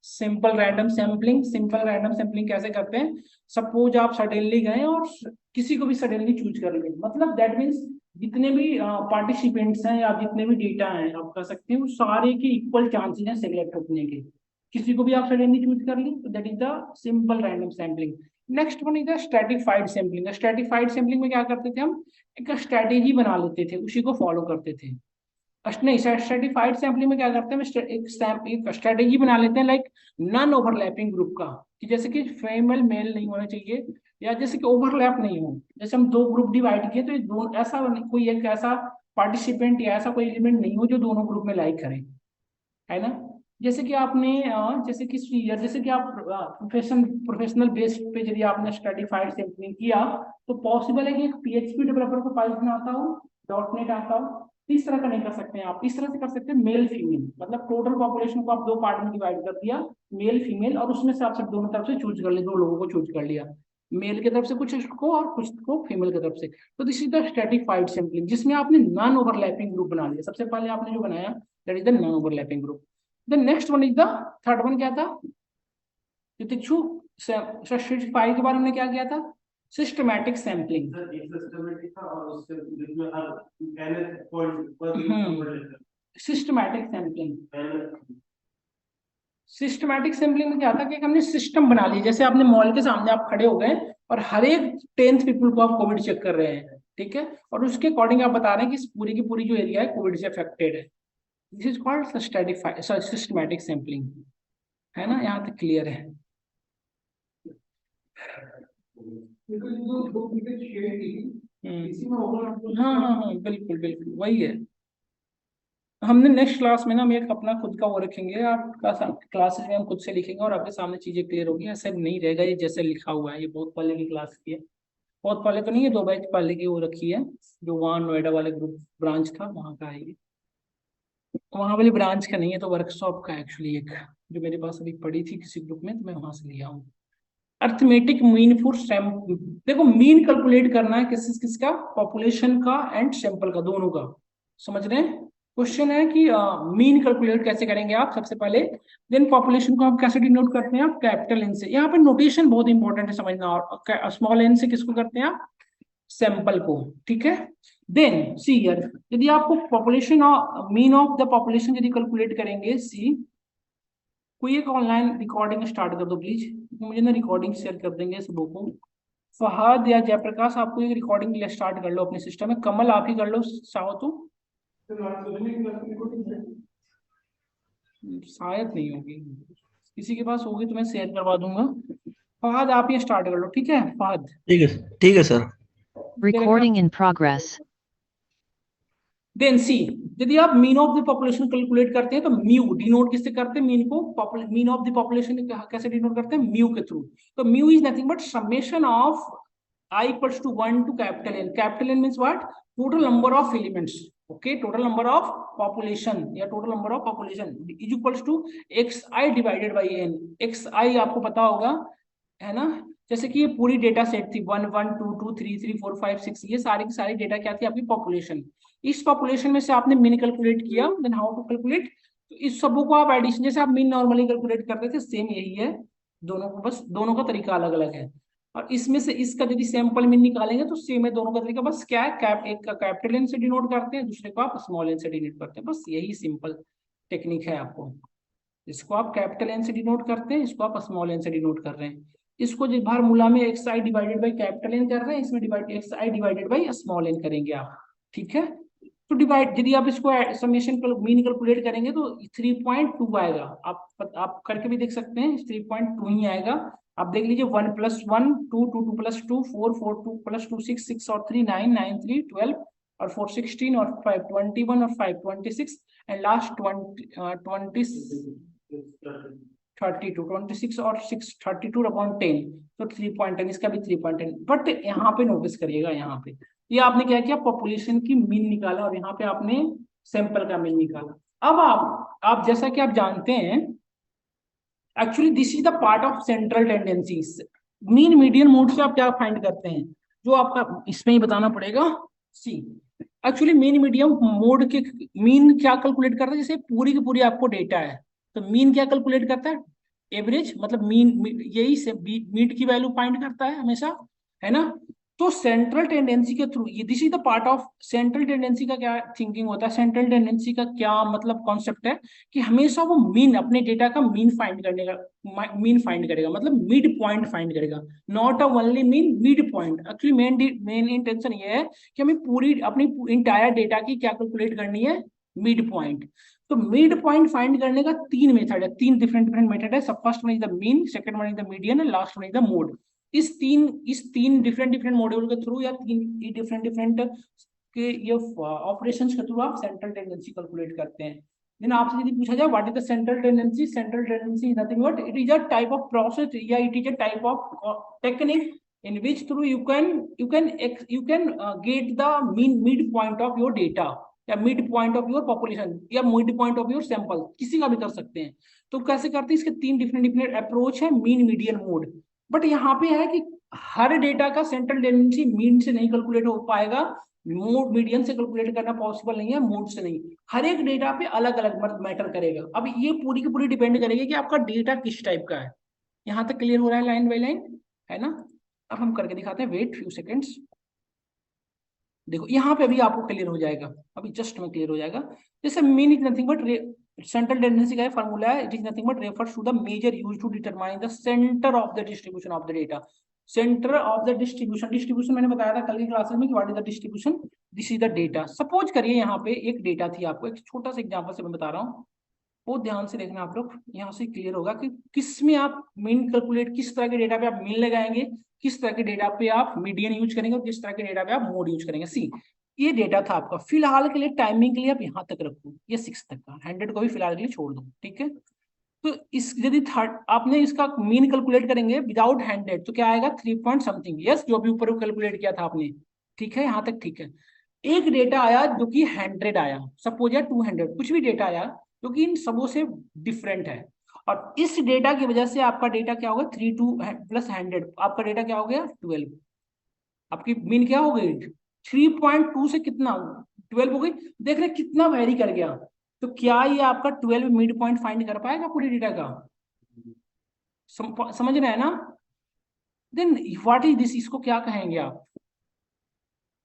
Simple random sampling. Simple random sampling कैसे करते हैं? सपोज आप सडनली गए और किसी को भी सडनली चूज कर लिए, मतलब दैट मीन्स जितने भी पार्टिसिपेंट्स हैं या जितने भी डेटा हैं आप कह सकते हैं वो सारे के इक्वल चांसेस हैं सिलेक्ट होने के। किसी को भी आप सडनली चूज कर ली तो that is the simple random sampling. Next one is the stratified sampling. Stratified sampling में क्या करते थे हम? एक स्ट्रेटेजी बना लेते थे, उसी को फॉलो करते थे। नहीं, स्ट्रेटिफाइड सैम्पलिंग में क्या करते हैं? एक स्ट्रेटेजी बना लेते हैं लाइक नॉन ओवरलैपिंग ग्रुप का, कि जैसे कि फीमेल मेल नहीं होना चाहिए, या जैसे कि ओवरलैप नहीं हो। जैसे हम दो ग्रुप डिवाइड किए तो ये दोनों ऐसा कोई एक ऐसा पार्टिसिपेंट या ऐसा कोई एलिमेंट नहीं हो जो दोनों ग्रुप में लाइक करे, है ना। जैसे कि आपने जैसे कि जैसे कि आप प्रोफेशनल बेस पे यदि आपने स्ट्रेटिफाइड सैम्पलिंग किया तो पॉसिबल है कि एक पीएचपी डेवलपर को पाइथन आता हो, डॉट नेट आता हो। इस तरह का नहीं कर सकते हैं आप, इस तरह से कर सकते हैं मेल फीमेल, मतलब टोटल पॉपुलेशन को आप दो पार्ट में डिवाइड कर दिया, मेल फीमेल, और उसमें से आप सब दोनों तरफ से चूज कर लिया, दो लोगों को चूज कर लिया, मेल की तरफ से कुछ को और कुछ को फीमेल की तरफ से। तो this is the stratified sampling, जिसमें आपने नॉन ओवरलैपिंग ग्रुप बना लिया। सबसे पहले आपने जो बनाया that is the non overlapping group. The next one is the third one, क्या था? तितिक्षु स्ट्रेटिफाइड के बारे में क्या किया था? Systematic sampling. Systematic sampling. Systematic sampling में क्या था कि हमने सिस्टम बना लिया, जैसे आपने मॉल के सामने आप खड़े हो गए और हर एक 10th पीपल को आप कोविड चेक कर रहे हैं, ठीक है, और उसके अकॉर्डिंग आप बता रहे हैं कि इस पूरी की पूरी जो एरिया है कोविड से अफेक्टेड है। This is called systematic sampling, है ना। यहाँ तक क्लियर है? हाँ हाँ हाँ, बिल्कुल बिल्कुल वही है। हमने नेक्स्ट क्लास में ना हम एक अपना खुद का वो रखेंगे, आपका क्लासेस में हम खुद से लिखेंगे और आपके सामने चीजें क्लियर होगी। ऐसे नहीं रहेगा ये जैसे लिखा हुआ है, ये बहुत पहले की क्लास की है, बहुत पहले तो नहीं है, 2 बैच पहले की वो रखी है, जो वहाँ नोएडा वाले ग्रुप ब्रांच था वहाँ का है ये। वहाँ वाली ब्रांच का नहीं है, तो वर्कशॉप का एक्चुअली एक, जो मेरे पास अभी पड़ी थी किसी ग्रुप में, तो मैं वहां से लिया हूँ। अर्थमेटिक मीन फॉर सैम्पल, देखो मीन कैलकुलेट करना है किसका? पॉपुलेशन का एंड सैंपल का, दोनों का। समझ रहे हैं? क्वेश्चन है कि मीन कैलकुलेट कैसे करेंगे आप सबसे पहले। देन पॉपुलेशन को आप कैसे डिनोट करते हैं? आप कैपिटल एन से। यहाँ पे नोटेशन बहुत इंपॉर्टेंट है समझना, और स्मॉल एन से किसको करते हैं आप? सैंपल को, ठीक है। देन सी हियर, यदि आपको पॉपुलेशन और मीन ऑफ द पॉपुलेशन यदि कैलकुलेट करेंगे, सी कोई एक ऑनलाइन रिकॉर्डिंग स्टार्ट कर दो प्लीज, मुझे ना रिकॉर्डिंग शेयर कर देंगे सबों को। फहद या जयप्रकाश, आपको एक रिकॉर्डिंग स्टार्ट कर लो अपने सिस्टम में। कमल आप ही कर लो चाहो तो। शायद नहीं होगी, किसी के पास होगी तो मैं शेयर करवा दूंगा। फहद आप ये स्टार्ट कर लो, ठीक है फहद। ठीक है sir. Recording in progress. Then see, यदि आप mean of the population calculate करते हैं तो म्यू डिनोट किससे करते हैं? मीन को मीन ऑफ द पॉपुलेशन कैसे डिनोट करते हैं? म्यू के थ्रू। तो mu is nothing but summation of I equals to 1 to capital N. Capital N means what? Total number of elements. Okay, total number of population या total number of population is equals to xi divided by n. xi आपको पता होगा, है ना। जैसे कि ये पूरी डेटा सेट थी 1 1 2 2 3 3 4 5 6, ये सारी की सारी डेटा क्या थी? आपकी पॉपुलेशन। इस पॉपुलेशन में से आपने मीन कैलकुलेट किया, देन हाउ टू कैलकुलेट? तो इस सबको को आप एडिशन, जैसे आप मीन नॉर्मली कैलकुलेट करते थे सेम यही है, दोनों को बस दोनों का तरीका अलग अलग है। और इसमें से इसका यदि सैंपल मीन निकालेंगे तो सेम है दोनों का तरीका, बस क्या है एक का कैपिटल एन से डिनोट करते हैं, दूसरे को आप स्मॉल एन से डिनोट करते हैं, बस यही सिंपल टेक्निक है आपको। इसको आप कैपिटल एन से डिनोट करते हैं, इसको आप स्मॉल एन से डिनोट कर रहे हैं। इसको बार मूला में x i divided by capital n कर रहे हैं, इसमें divide x i divided by small n करेंगे आप, ठीक है। तो डिवाइड यदि आप इसको समेशन मीन कैलकुलेट करेंगे तो 3.2 आएगा। आप करके भी देख सकते हैं, 3.2 ही आएगा। आप देख लीजिए 1 + 1 2 2 2 + 2 4 4 2 + 2 6 6 और 3 9 9 3 12 और 4 16 और 5 21 और 5 26 एंड लास्ट 20 32 26 और 6 32/10, तो 3.10, इसका भी 3.10। बट यहाँ पे नोटिस करिएगा, यहाँ पे ये आपने क्या किया? पॉपुलेशन की मीन निकाला और यहाँ पे आपने सैंपल का मीन निकाला। अब आप जैसा कि आप जानते हैं, actually this is the part of central tendencies. Mean median mode से आप क्या फाइंड करते हैं? जो आपका इसमें ही बताना पड़ेगा। सी एक्चुअली मीन मीडियम मोड के मीन क्या कैलकुलेट करता है? जैसे पूरी की पूरी आपको डेटा है तो मीन क्या कैलकुलेट करता है? एवरेज मतलब मीन, यही से मीड की वैल्यू फाइंड करता है हमेशा, है ना। तो सेंट्रल टेंडेंसी के थ्रू, ये this is the part of central tendency का क्या थिंकिंग होता है, सेंट्रल टेंडेंसी का क्या मतलब कॉन्सेप्ट है कि हमेशा वो मीन, अपने डेटा का मीन फाइंड करने का, मीन फाइंड करेगा, मतलब मिड पॉइंट फाइंड करेगा, not a only mean, mid point. Actually main intention ये है कि हमें पूरी अपनी इंटायर डेटा की क्या कैलकुलेट करनी है, मिड पॉइंट। तो मिड पॉइंट फाइंड करने का तीन मेथड है, तीन डिफरेंट डिफरेंट मेथड है। सब first one is the mean, second one is the median and last one is the mode. इस तीन डिफरेंट डिफरेंट मॉड्यूल के थ्रू, या तीन डिफरेंट डिफरेंट के ये ऑपरेशंस के थ्रू आप सेंट्रल टेंडेंसी कैलकुलेट करते हैं। देन आपसे यदि पूछा जाए what is the central tendency, central tendency is nothing but it is a type of process, या it is a type of technique in which through you can get the mid point of your data, या mid point of your population, या mid point of your sample, किसी का भी कर सकते हैं। तो कैसे करते हैं, इसके तीन डिफरेंट डिफरेंट अप्रोच है, मीन, मीडियन, मोड। बट यहाँ पे है कि हर डेटा का सेंट्रल टेंडेंसी मीन से नहीं कैलकुलेट हो पाएगा, मोड मीडियन से कैलकुलेट करना पॉसिबल नहीं है, मोड से नहीं। हर एक डेटा पे अलग अलग मैटर करेगा। अब ये पूरी की पूरी डिपेंड करेगी कि आपका डेटा किस टाइप का है। यहाँ तक क्लियर हो रहा है लाइन बाय लाइन, है ना। अब हम करके दिखाते हैं, वेट फ्यू सेकेंड्स। देखो यहाँ पे अभी आपको क्लियर हो जाएगा, अभी जस्ट में क्लियर हो जाएगा। जैसे mean is nothing but, central tendency का फॉर्मूला है, it is nothing but refers to the measure used to determine the centre of the distribution of the data. Centre of the distribution, distribution मैंने बताया था कल की classes में कि what is the distribution, this is the data. Suppose करिए यहाँ पे एक डेटा थी, आपको एक छोटा सा एग्जांपल से मैं बता रहा हूँ, वो ध्यान से देखना आप लोग, यहाँ से क्लियर होगा कि किस में आप मीन कैलकुलेट, किस तरह के डेटा पे आप मीन लगाएंगे, किस तरह के डेटा पे आप मीडियन यूज करेंगे, और किस तरह के डेटा पे आप मोड यूज करेंगे। सी, ये डेटा था आपका, फिलहाल के लिए टाइमिंग के लिए आप यहाँ तक रखो, ये 6 तक का, 100 को भी फिलहाल के लिए छोड़ दो, ठीक है। तो इस यदि थर्ड आपने इसका मीन कैलकुलेट करेंगे विदाउट 100, तो क्या आएगा 3 पॉइंट समथिंग, यस, जो भी ऊपर कैलकुलेट किया था आपने, ठीक है, यहाँ तक ठीक है। एक डेटा आया जो कि 100 आया, सपोज या 200, कुछ भी डेटा आया जो कि इन सबों से डिफरेंट है, और इस डेटा की वजह से आपका डेटा क्या होगा, 3 2 प्लस 100, आपका डेटा क्या हो गया 12। आपकी मीन क्या हो गई, 3.2 से कितना 12 हो गई। देख रहे कितना वेरी कर गया। तो क्या ये आपका 12 मिड पॉइंट फाइंड कर पाएगा पूरी डेटा का, समझ रहे हैं ना। देन व्हाट इज दिस, इसको क्या कहेंगे आप,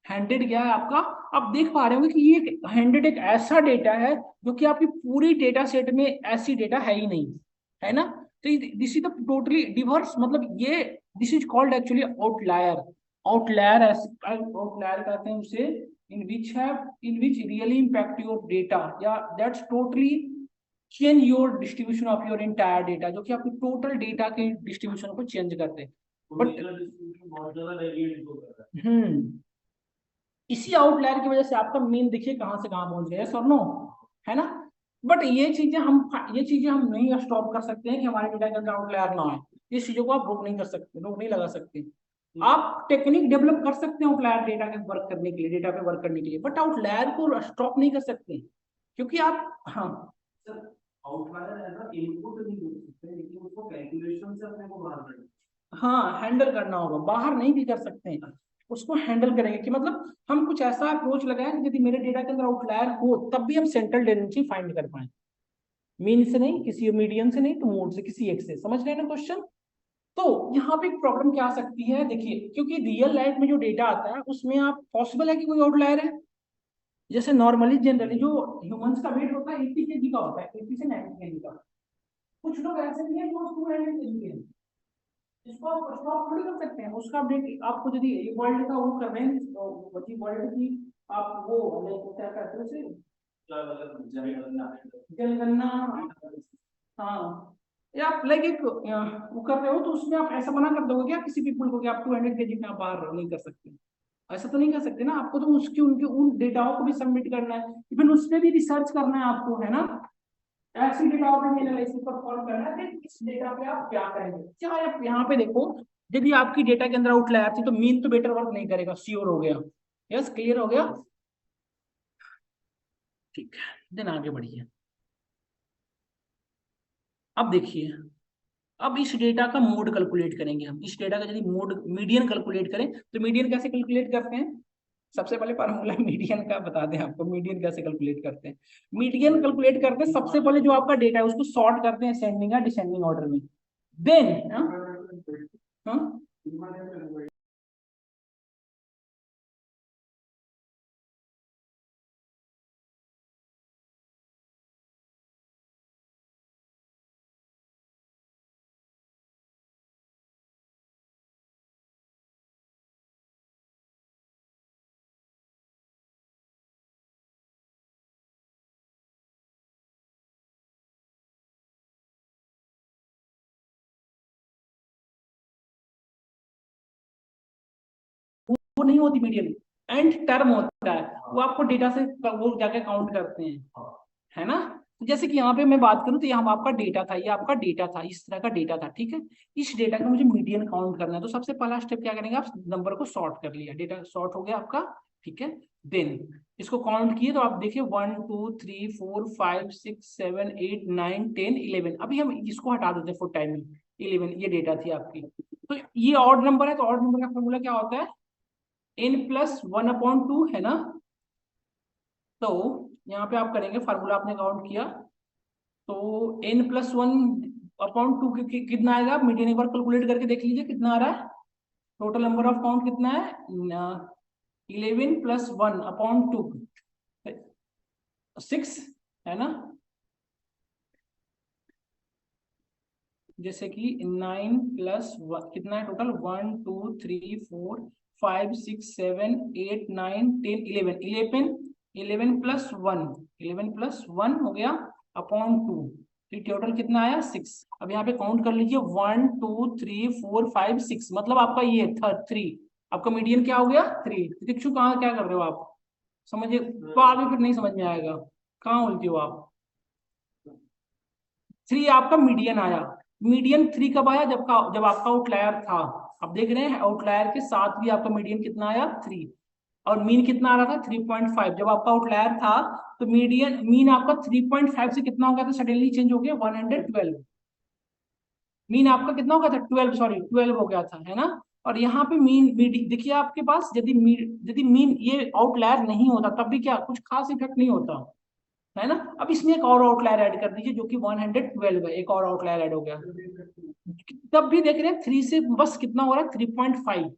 100 क्या है आपका। आप देख पा रहे होंगे कि ये 100 एक ऐसा डेटा है जो कि आपकी पूरी डेटा सेट में ऐसी डेटा है ही नहीं, है ना। तो this is the totally diverse, मतलब ये this is called actually outlier. Outlier, outlier कहते हैं उसे, in which really impact your data, या that's totally change your distribution of your entire data, जो कि आपकी टोटल डेटा के डिस्ट्रीब्यूशन को चेंज करते हैं। बट इसी आउटलायर की वजह से आपका मीन देखिए कहां से कहां पहुंच गया, सर नो, है ना। बट ये चीजें हम नहीं स्टॉप कर सकते हैं कि हमारे डेटा के अंदर आउटलायर ना आए। इस चीजों को आप रोक नहीं कर सकते, रोक नहीं लगा सकते। आप टेक्निक डेवलप कर सकते हैं आउटलायर डेटा के वर्क करने के लिए, डेटा पे वर्क करने के लिए, बट आउटलायर को स्टॉप नहीं कर सकते, क्योंकि आप, हाँ sir, outlier as a input नहीं हो सकते, लेकिन उसको कैलकुलेशन से अपने को बाहर करना, हाँ हैंडल करना होगा, बाहर नहीं भी कर सकते हैं, उसको हैंडल करेंगे कि मतलब हम कुछ ऐसा अप्रोच लगाएं कि यदि मेरे डेटा के अंदर आउटलायर हो तब भी हम सेंट्रल टेंडेंसी फाइंड कर पाए, मीन से नहीं, किसी मीडियन से नहीं, तो मोड से, किसी एक से। समझ रहे हैं ना क्वेश्चन। तो यहाँ पे एक प्रॉब्लम क्या आ सकती है, देखिए, क्योंकि रियल लाइफ में जो डेटा आता है उसमें आप पॉसिबल है कि कोई आउटलायर है। जैसे नॉर्मली जनरली जो ह्यूमंस का वेट होता है 80 kg का होता है, 80 से 90 kg का। कुछ लोग ऐसे भी हैं जो 200 kg के हैं, इसको आप स्टॉप थोड़ी कर सकते हैं। उसका अपडेट आपको यदि वर्ल्ड का वो कर रहे हैं, तो बची वर्ल्ड की आप वो क्या कहते हैं उसे, जनगणना, हाँ, या आप लाइक एक वो कर रहे हो, तो उसमें आप ऐसा मना कर दोगे क्या किसी पीपल को कि आप 200 kg का बाहर नहीं कर सकते। ऐसा तो नहीं कर सकते ना, आपको तो उसकी उनके उन डेटाओं को भी सबमिट करना है, इवन उस पर भी रिसर्च करना है आपको, है ना। ऐसी डेटा पे एनालिसिस परफॉर्म करना है, इस डेटा पे आप क्या करेंगे। क्या आप यहाँ पे देखो, यदि आपकी डेटा के अंदर आउटलायर थी तो मीन तो बेटर वर्क नहीं करेगा, श्योर हो गया, यस, क्लियर हो गया, ठीक है। देन आगे बढ़िए। अब देखिए, अब इस डेटा का मोड कैलकुलेट करेंगे हम। इस डेटा का यदि मोड मीडियन कैलकुलेट करें, तो मीडियन कैसे कैलकुलेट करते हैं, सबसे पहले फॉर्मूला मीडियन का बता दें आपको, मीडियन कैसे कैलकुलेट करते हैं। मीडियन कैलकुलेट करते हैं, सबसे पहले जो आपका डेटा है उसको सॉर्ट करते हैं असेंडिंग या डिसेंडिंग ऑर्डर में। देन हाँ वो नहीं होती मीडियन, एंड टर्म होता है, वो आपको डेटा से वो जाके काउंट करते हैं, है ना। तो जैसे कि यहाँ पे मैं बात करूँ तो यहाँ आपका डेटा था, ये आपका डेटा था, इस तरह का डेटा था, ठीक है। इस डेटा का मुझे मीडियन काउंट करना है, तो सबसे पहला स्टेप क्या करेंगे आप, नंबर को सॉर्ट कर लिया, डेटा सॉर्ट हो गया आपका, ठीक है। देन इसको काउंट किए तो आप देखिए 1 2 3 4 5 6 7 8 9 10 11। अभी हम इसको हटा देते हैं फॉर टाइमिंग, 11 ये डेटा थी आपकी। तो ये ऑड नंबर है, तो ऑड नंबर का फॉर्मूला क्या होता है, n+1/2, है ना। तो यहाँ पे आप करेंगे, फार्मूला आपने काउंट किया तो n+1/2 कितना आएगा, आप मीडियन एक बार कैलकुलेट करके देख लीजिए कितना आ रहा है। टोटल नंबर ऑफ काउंट कितना है, 11+1/2 6, है ना। जैसे कि 9+1 कितना है टोटल, 1 2 3 4 5 6 7 8 9 10 11, 11+1, 11+1 हो गया अपॉन 2, तो टोटल कितना आया 6। अब यहाँ पे काउंट कर लीजिए 1 2 3 4 5 6, मतलब आपका ये था 3, आपका मीडियन क्या हो गया 3। दीक्षु कहाँ क्या कर रहे हो आप, समझिए तो आगे फिर नहीं समझ में आएगा, कहाँ उलझे हो आप। 3 आपका मीडियन आया, मीडियन 3 कब आया, जब आपका आउटलायर था। अब देख रहे हैं आउटलायर के साथ भी आपका मीडियन कितना आया 3, और मीन कितना आ रहा था 3.5, जब आपका आउटलायर था तो मीन आपका 3.5 से कितना हो गया था, सडनली चेंज हो गया 112। मीन आपका कितना हो गया था 12, सॉरी 12 हो गया था, है ना। और यहाँ पे मीन देखिए आपके पास यदि मीन ये आउटलायर नहीं होता तब भी क्या कुछ खास इफेक्ट नहीं होता, है ना। अब इसमें एक और आउटलायर ऐड कर दीजिए जो कि 112 है, एक और आउटलायर ऐड हो गया, तब भी देख रहे हैं 3 से बस कितना हो रहा है 3.5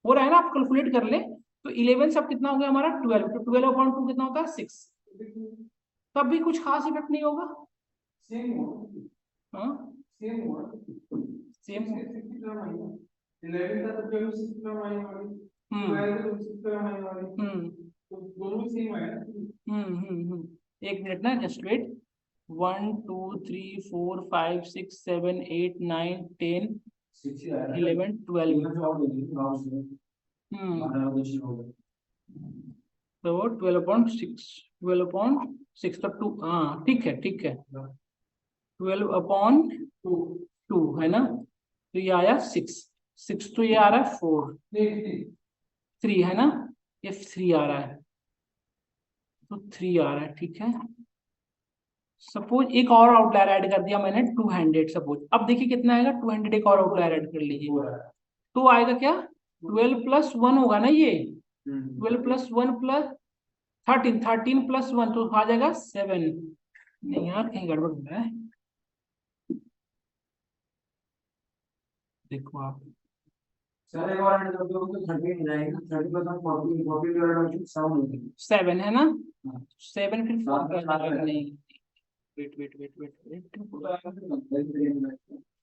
हो रहा है ना। आप कैलकुलेट कर ले तो 11 सब कितना हो गया हमारा 12, तो 12/2 कितना होता है 6, तब भी कुछ खास इफेक्ट नहीं होगा। हाँ सेम। 11 का तो 12 6 का माइनस वाली, 12 का तो 6 का माइनस वाली, तो दोनों सेम है। एक मिनट ना, जस्ट वेट, 1 2 3 4 5 6 7 8 9 10 11 12। तो 12/6, 12/6 तो 2, हाँ ठीक है ठीक है, 12/2 है ना। तो ये आया 6 तो ये आ रहा है 4, 3 है ना, ये 3 आ रहा है, तो 3 आ रहा है, ठीक है। सपोज एक और आउटलायर ऐड कर दिया मैंने 200, सपोज अब देखिए कितना आएगा 200, एक और आउटलायर ऐड कर लीजिए तो आएगा क्या 12+1 होगा ना, ये 12+1 प्लस 13, 13+1 तो आ जाएगा 7। नहीं यार कहीं गड़बड़ हो रहा है, देखो आप सर एक और ऐड कर दो तो 30 हो जाएगा, 30% 40 40 डिवाइड बाय 7 हो जाएगा। 7 है ना, 7 फिर 4 नहीं, वेट,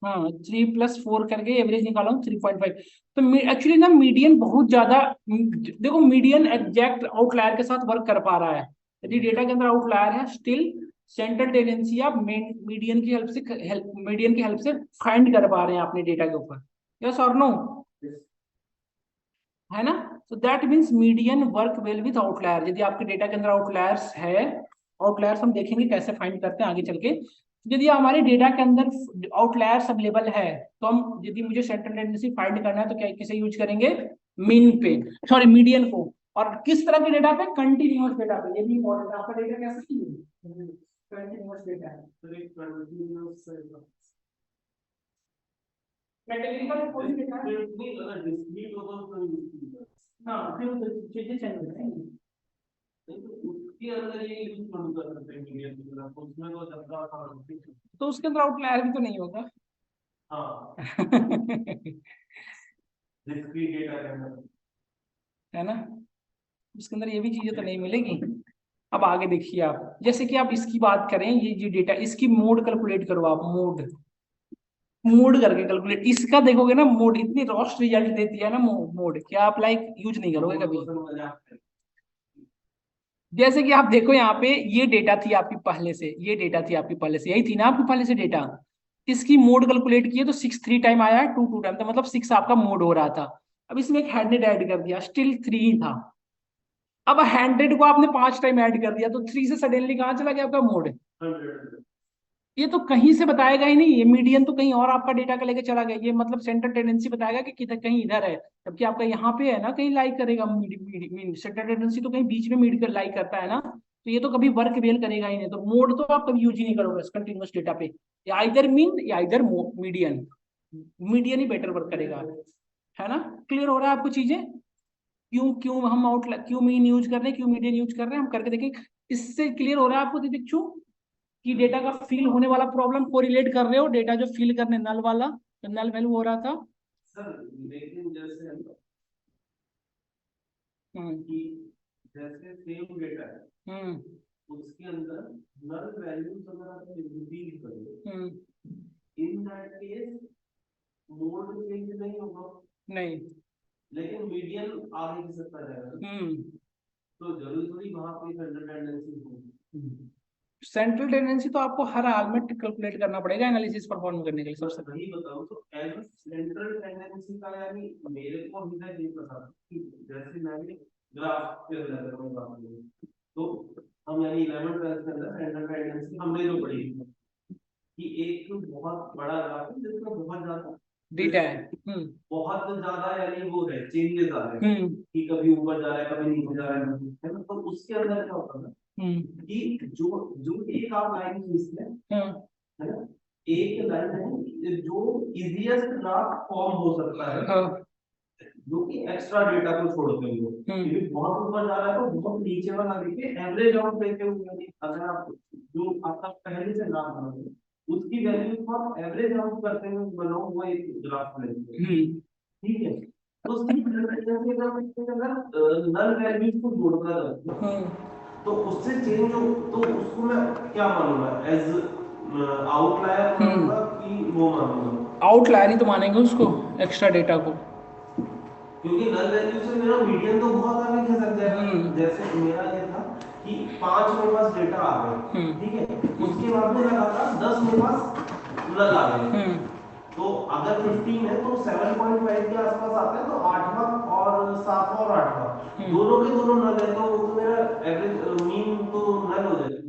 हाँ 3+4 करके एवरेज निकाला हूँ 3.5। तो एक्चुअली ना मीडियन बहुत ज्यादा, देखो मीडियन एग्जैक्ट आउटलायर के साथ वर्क कर पा रहा है, यदि डेटा के अंदर आउटलायर है स्टिल सेंट्रल टेंडेंसी आप मीडियन की हेल्प से फाइंड कर पा रहे हैं अपने डेटा के ऊपर, यस और नो, है ना। तो that means median work well with outlier, यदि आपके डेटा के अंदर आउटलायर्स है, आउटलायर्स हम देखेंगे कैसे फाइंड करते हैं आगे चल के। यदि हमारे डेटा के अंदर आउटलायर्स अवेलेबल है तो हम, यदि मुझे सेंट्रल टेंडेंसी फाइंड करना है तो क्या किसे यूज करेंगे, मीन पे, सॉरी मीडियन को। और किस तरह के डेटा पे, कंटिन्यूअस डेटा पे, ये भी इंपॉर्टेंट है, आपका डेटा कैसा है कंटिन्यूअस डेटा है, कैटेगरिकल कोई डेटा है, नहीं अगर डिस्क्रीट होगा तो यूज कीजिए। हाँ फिर चीजें चेंज हो जाएंगी। उसके अंदर ये यूज नहीं कर सकते मीडियम की तरह, उसमें तो ज्यादा तो उसके अंदर आउटलायर भी तो नहीं होगा, हाँ डिस्क्रीट डेटा के अंदर है ना, उसके अंदर ये भी चीजें तो नहीं मिलेगी। अब आगे देखिए आप, जैसे कि आप इसकी बात करें, ये जो डेटा, इसकी मोड कैलकुलेट करो आप, मोड मोड करके कैलकुलेट, इसका देखोगे ना मोड इतनी रॉस्ट रिजल्ट देती है ना, मोड क्या आप लाइक यूज नहीं करोगे कभी। जैसे कि आप देखो यहाँ पे, ये डेटा थी आपकी पहले से, ये डेटा थी आपकी पहले से, यही थी ना आपकी पहले से डेटा, इसकी मोड कैलकुलेट किए तो 6 3 टाइम आया है, 2 2 टाइम, तो मतलब 6 आपका मोड हो रहा था। अब इसमें एक 100 ऐड कर दिया, स्टिल 3 ही था। अब 100 को आपने 5 टाइम ऐड कर दिया, तो 3 से सडनली कहाँ चला गया आपका मोड। 100 ये तो कहीं से बताएगा ही नहीं, ये मीडियन तो कहीं और आपका डेटा का लेके चला गया, ये मतलब सेंट्रल टेंडेंसी बताएगा कि किधर कहीं इधर है, जबकि आपका यहाँ पे है ना, कहीं लाइक करेगा, सेंट्रल टेंडेंसी तो कहीं बीच में मीड कर लाइक करता है ना, तो ये तो कभी वर्क बेल करेगा ही नहीं, तो मोड तो आप कभी यूज ही नहीं करोगे कंटिन्यूस डेटा पे, या इधर मीन या इधर मीडियन, मीडियन ही बेटर वर्क करेगा, है ना। क्लियर हो रहा है आपको चीजें, क्यों क्यों हम क्यों मीन यूज कर रहे हैं, क्यों मीडियन यूज कर रहे हैं, हम करके देखें। इससे क्लियर हो रहा है आपको दीक्षु कि डेटा का फील होने वाला प्रॉब्लम को रिलेट कर रहे हो, डेटा जो फील करने नल वाला, तो नल वैल्यू हो रहा था। सर लेकिन जैसे हम्म कि जैसे सेम डेटा है उसके अंदर नल वैल्यूज अगर आप इंक्रीज करें in that case mode change नहीं होगा, नहीं, लेकिन मीडियन आगे की सकता जाएगा, तो जरूरी थोड़ी वहां पे सेंट्रल टेंडेंसी होगी। सेंट्रल टेंडेंसी तो आपको हर हाल में कैलकुलेट करना पड़ेगा एनालिसिस परफॉर्म करने के लिए सबसे पहले। वही बताओ तो एज सेंट्रल टेंडेंसी का, यानी मेरे को अभी तक ये पता था कि जैसे मैंने ग्राफ के अंदर में बात की, तो हम यानी 11th 12th के अंदर सेंट्रल टेंडेंसी हमने जो पढ़ी कि एक बहुत बड़ा ग्राफ है जिसमें बहुत ज्यादा डेटा है, बहुत ज्यादा यानी वो है चेंजेस आ रहे हैं कि कभी ऊपर जा रहा है कभी नीचे जा रहा है ना, तो उसके अंदर क्या होता था कि जो जो एक आप लाइन खींचते हैं है ना, एक लाइन है जो इजीएस्ट ग्राफ फॉर्म हो सकता है, जो कि एक्स्ट्रा डेटा को छोड़ते हुए, क्योंकि बहुत ऊपर जा रहा है तो बहुत नीचे वाला लेके एवरेज आउट लेते हुए, अगर आप जो आपका पहले से ग्राफ बनाओगे उसकी वैल्यू को आप एवरेज आउट करते हुए बनाओ, वो एक ग्राफ लेंगे, ठीक है। तो अगर नल वैल्यूज को जोड़ता जाए तो उससे चेंज हो, तो उसको मैं क्या मानूंगा, एज आउटलायर मानूंगा कि वो मानूंगा, आउटलायर ही तो मानेंगे उसको, एक्स्ट्रा डेटा को, क्योंकि नल वैल्यू से मेरा मीडियन तो बहुत आगे खसक जाएगा। जैसे मेरा ये था कि 5 मेरे पास डेटा आ गए, ठीक है, उसके बाद में लगातार 10 मेरे पास नल आ गए, तो अगर 15 है तो 7.5 के आसपास आता है, तो 8वां और 7वां और 8वां दोनों के दोनों नल है, तो वो तो मेरा एवरेज मीन तो नल हो जाएगा।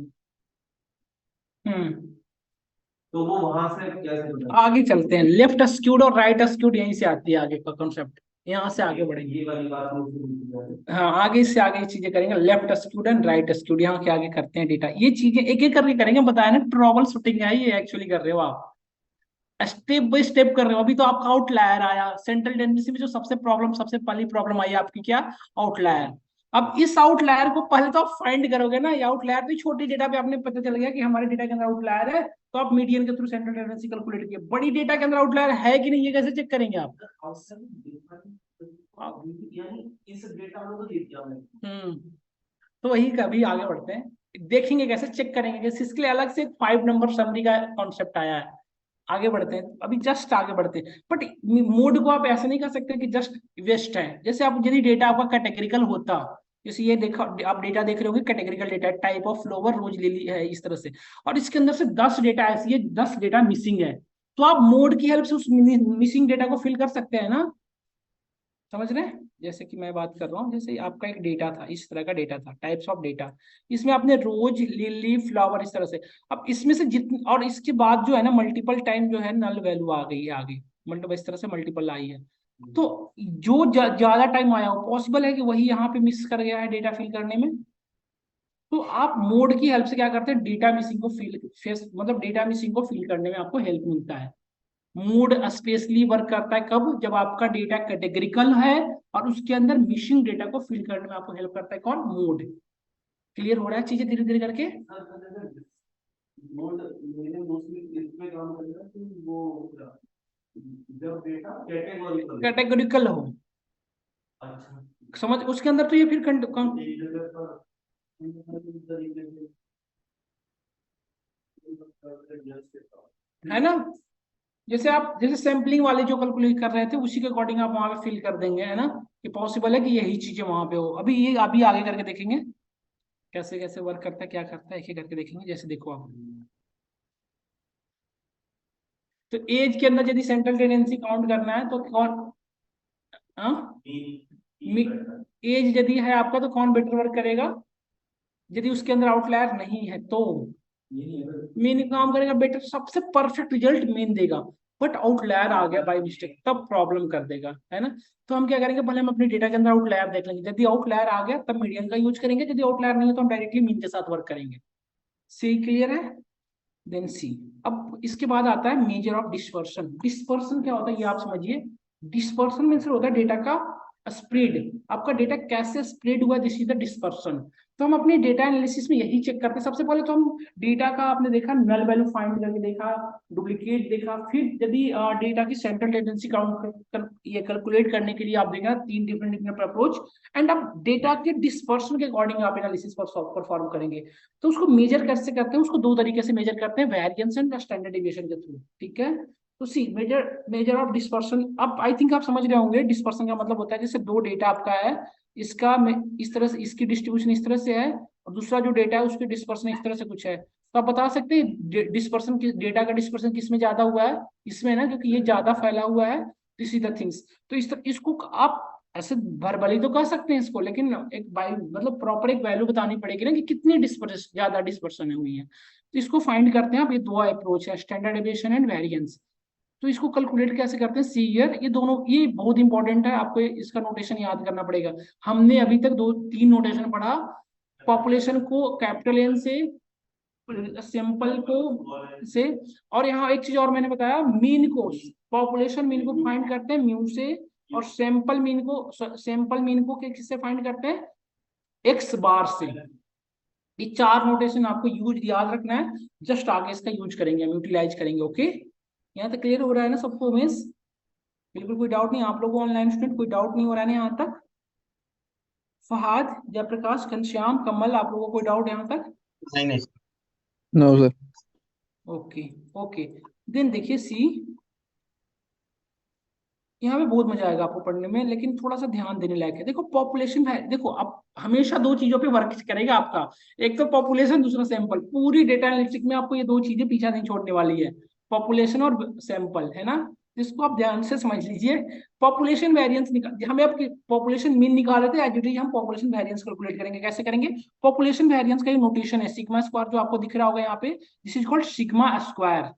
तो वो वहां से कैसे बना, आगे चलते हैं, लेफ्ट स्क्यूड और राइट स्क्यूड यहीं से आती है, आगे का कॉन्सेप्ट, यहाँ से आगे बढ़ेंगे। ये वाली बात मुझे हाँ, आगे से आगे चीजें करेंगे, left skewed and right skewed, यहाँ के आगे करते हैं डेटा, ये चीजें एक एक करके करेंगे, बताया ना ट्रबल शूटिंग है ये एक्चुअली कर रहे हो आप, स्टेप बाय स्टेप कर रहे हो। अभी तो आपका आउटलायर आया, सेंट्रल टेंडेंसी में जो सबसे पहली प्रॉब्लम आई आपकी क्या, आउटलायर। अब इस आउटलायर को पहले तो आप फाइंड करोगे ना, ये आउटलायर तो छोटी डेटा पे आपने पता चल गया कि हमारे डेटा के अंदर आउटलायर है, तो आप मीडियन के थ्रू सेंट्रल टेंडेंसी कैलकुलेट किए। बड़ी डेटा के अंदर आउटलायर है कि नहीं, ये कैसे चेक करेंगे आप। यानी इस डेटा में तो दे दिया मैंने, तो वही कभी आगे बढ़ते हैं, देखेंगे कैसे चेक करेंगे, जैसे इसके लिए अलग से 5 नंबर समरी का कॉन्सेप्ट आया है। आगे बढ़ते हैं, अभी जस्ट आगे बढ़ते हैं, बट मोड को आप ऐसे नहीं कर सकते कि जस्ट वेस्ट है। जैसे आप यदि डेटा आपका कैटेगरिकल होता, जैसे ये देखा आप डेटा देख रहे होंगे, categorical data, type of flower rose lily है इस तरह से, और इसके अंदर से 10 डेटा ऐसी है, 10 डेटा मिसिंग है, तो आप मोड की हेल्प से उस मिसिंग डेटा को फिल कर सकते हैं ना, समझ रहे हैं। जैसे कि मैं बात कर रहा हूँ, जैसे आपका एक डेटा था, इस तरह का डेटा था, टाइप्स ऑफ डेटा, इसमें आपने रोज लिली फ्लावर इस तरह से, अब इसमें से जितनी, और इसके बाद जो है ना मल्टीपल टाइम जो है नल वैल्यू आ गई है आगे, मतलब इस तरह से मल्टीपल आई है, तो जो ज्यादा टाइम आया हो, पॉसिबल है कि वही यहाँ पे मिस कर गया है डेटा फिल करने में। तो आप मोड की हेल्प से क्या करते हैं, डेटा मिसिंग को मतलब डेटा मिसिंग को फिल करने में आपको हेल्प मिलता है। मूड स्पेशली वर्क करता है कब, जब आपका डेटा कैटेगरिकल है और उसके अंदर मिसिंग डेटा को फिल करने में आपको हेल्प करता है कौन, मूड। क्लियर हो रहा है चीजें धीरे धीरे करके। मोड मैंने मोस्टली इस पे काम करेगा कि वो जब डेटा कैटेगोरिकल कैटेगोरिकल हो। अच्छा समझ, उसके अंदर तो ये फिर एक जगह पर है ना, जैसे आप जैसे सैम्पलिंग वाले जो कैलकुलेट कर रहे थे उसी के अकॉर्डिंग आप वहां पे फिल कर देंगे, है ना, कि पॉसिबल है कि यही चीजें वहां पे हो। अभी ये अभी आगे करके देखेंगे कैसे कैसे वर्क करता है, क्या करता है, एक एक करके देखेंगे। जैसे देखो आप, तो एज के अंदर यदि सेंट्रल टेंडेंसी काउंट करना है तो कौन, हाँ, एज यदि है आपका तो कौन बेटर वर्क करेगा, यदि उसके अंदर आउटलायर नहीं है तो मेन काम करेगा बेटर, सबसे परफेक्ट रिजल्ट मेन देगा। बट आउटलायर आ गया बाय मिस्टेक तब प्रॉब्लम कर देगा, है ना। तो हम क्या करेंगे, पहले हम अपने डेटा के अंदर आउटलायर देख लेंगे, यदि आउटलायर आ गया तब मीडियन का यूज करेंगे, यदि आउटलायर नहीं है तो हम डायरेक्टली मीन के साथ वर्क करेंगे। सी क्लियर है, देन सी। अब इसके बाद आता है मेजर ऑफ डिस्पर्शन। डिस्पर्शन क्या होता है ये आप समझिए। डिस्पर्शन मीन्स होता है डेटा का स्प्रेड, आपका डेटा कैसे स्प्रेड हुआ, दिस इज द डिस्पर्शन। तो हम अपने डेटा एनालिसिस में यही चेक करते हैं। सबसे पहले तो हम डेटा का, आपने देखा नल वैल्यू फाइंड करके देखा, डुप्लीकेट देखा, फिर यदि डेटा की सेंट्रल टेंडेंसी काउंट ये कैलकुलेट करने के लिए आप देखा 3 डिफरेंट अप्रोच, एंड अब डेटा के डिस्पर्शन के अकॉर्डिंग आप एनालिसिस परफॉर्म करेंगे। तो उसको मेजर कैसे करते हैं, उसको 2 तरीके से मेजर करते हैं, वेरिएंस एंड स्टैंडर्ड डेविएशन के थ्रू, ठीक है। तो see measure measure of dispersion, अब आई थिंक आप समझ रहे होंगे डिस्पर्शन का मतलब होता है जैसे 2 डेटा आपका है, इसका इस तरह से इसकी डिस्ट्रीब्यूशन इस तरह से है और दूसरा जो डेटा है उसकी डिस्पर्शन इस तरह से कुछ है, तो आप बता सकते हैं डिस्पर्शन डेटा का डिस्पर्शन किस में ज्यादा हुआ है, इसमें ना, क्योंकि ये ज्यादा फैला हुआ है, दिस इज द थिंग्स। तो इसको आप ऐसे वर्बली तो कह सकते हैं इसको, लेकिन एक बाई मतलब प्रॉपर एक वैल्यू बतानी पड़ेगी ना कि कितनी डिस्पर्स ज्यादा डिस्पर्सन हुई है। तो इसको फाइंड करते हैं आप, ये 2 अप्रोच है, स्टैंडर्ड डेविएशन एंड वेरिएंस। तो इसको कैलकुलेट कैसे करते हैं, सी ईयर, ये दोनों ये बहुत इंपॉर्टेंट है, आपको इसका नोटेशन याद करना पड़ेगा। हमने अभी तक 2-3 नोटेशन पढ़ा, पॉपुलेशन को कैपिटल एन से, सिंपल को से, और यहाँ एक चीज और मैंने बताया, मीन को, पॉपुलेशन मीन को फाइंड करते हैं म्यू से, और सैंपल मीन को किससे फाइंड करते हैं, एक्स बार से। ये 4 नोटेशन आपको यूज याद रखना है, जस्ट आगे इसका यूज करेंगे, हम यूटिलाइज करेंगे। ओके, यहाँ तक क्लियर हो रहा है ना सबको मिस, बिल्कुल कोई डाउट नहीं आप लोगों, ऑनलाइन स्टूडेंट कोई डाउट नहीं हो रहा है यहाँ तक। फहाद, जयप्रकाश, घनश्याम, कमल, आप लोगों को कोई डाउट यहाँ तक? नहीं no sir. Okay okay, then देखिए सी, यहाँ पे बहुत मजा आएगा आपको पढ़ने में, लेकिन थोड़ा सा ध्यान देने लायक है। देखो पॉपुलेशन है, देखो आप हमेशा 2 चीजों पे वर्क करेगा आपका, एक तो पॉपुलेशन, दूसरा सैंपल। पूरी डेटा एनालिटिक्स में आपको ये 2 चीजें पीछा नहीं छोड़ने वाली है, पॉपुलेशन और सैंपल, है ना। इसको आप ध्यान से समझ लीजिए। पॉपुलेशन वेरिएंस निकाल, हमें आपकी पॉपुलेशन मीन निकाल रहे थे, एज इट इज हम पॉपुलेशन वेरिएंस कैलकुलेट करेंगे। कैसे करेंगे, पॉपुलेशन वेरिएंस का एक नोटेशन है सिग्मा स्क्वायर, जो आपको दिख रहा होगा यहाँ पे, this is called sigma square.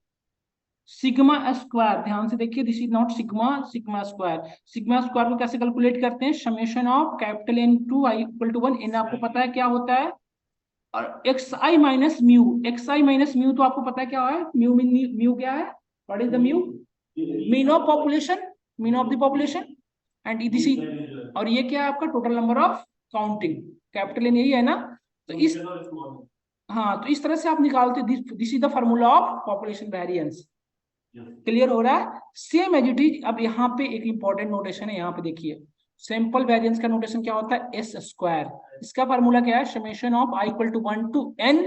Sigma square ध्यान से देखिए, this is not sigma, sigma square. Sigma square को कैसे कैलकुलेट करते हैं, summation of capital n to i equal to 1, n आपको पता है क्या होता है, और x i minus mu, x i minus mu तो आपको पता है क्या है, म्यू म्यू क्या है, what is the mu, mean of population, mean of the population, and this is, और ये क्या है आपका total number of counting, capital n यही है ना। तो इस, हाँ, तो इस तरह से आप निकालते, this is the formula of population variance. Clear हो रहा है, सेम एज इट इज। अब यहाँ पे एक इंपॉर्टेंट नोटेशन है, यहाँ पे देखिए, सैंपल वेरिएंस का नोटेशन क्या होता है, एस स्क्वायर। इसका फार्मूला क्या है, summation of i equal to 1 to n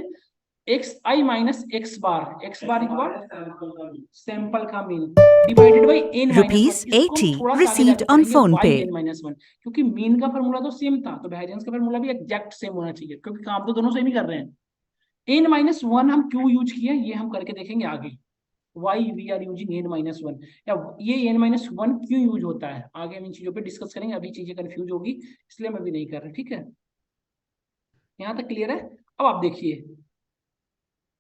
x i minus x bar, x bar equal sample का mean divided by n Rupees 80 received on phone pay. -1, क्योंकि mean का फार्मूला तो सेम था, तो variance का फार्मूला भी एग्जैक्ट सेम होना चाहिए, क्योंकि काम तो दोनों सेम ही कर रहे हैं। n-1 हम क्यों यूज किए ये हम करके देखेंगे आगे, why we are using n-1, या ये n-1 क्यों यूज होता है, आगे हम इन चीजों पे डिस्कस करेंगे, अभी चीजें कंफ्यूज होगी इसलिए मैं भी नहीं कर रहा, ठीक है। यहाँ तक क्लियर है। अब आप देखिए,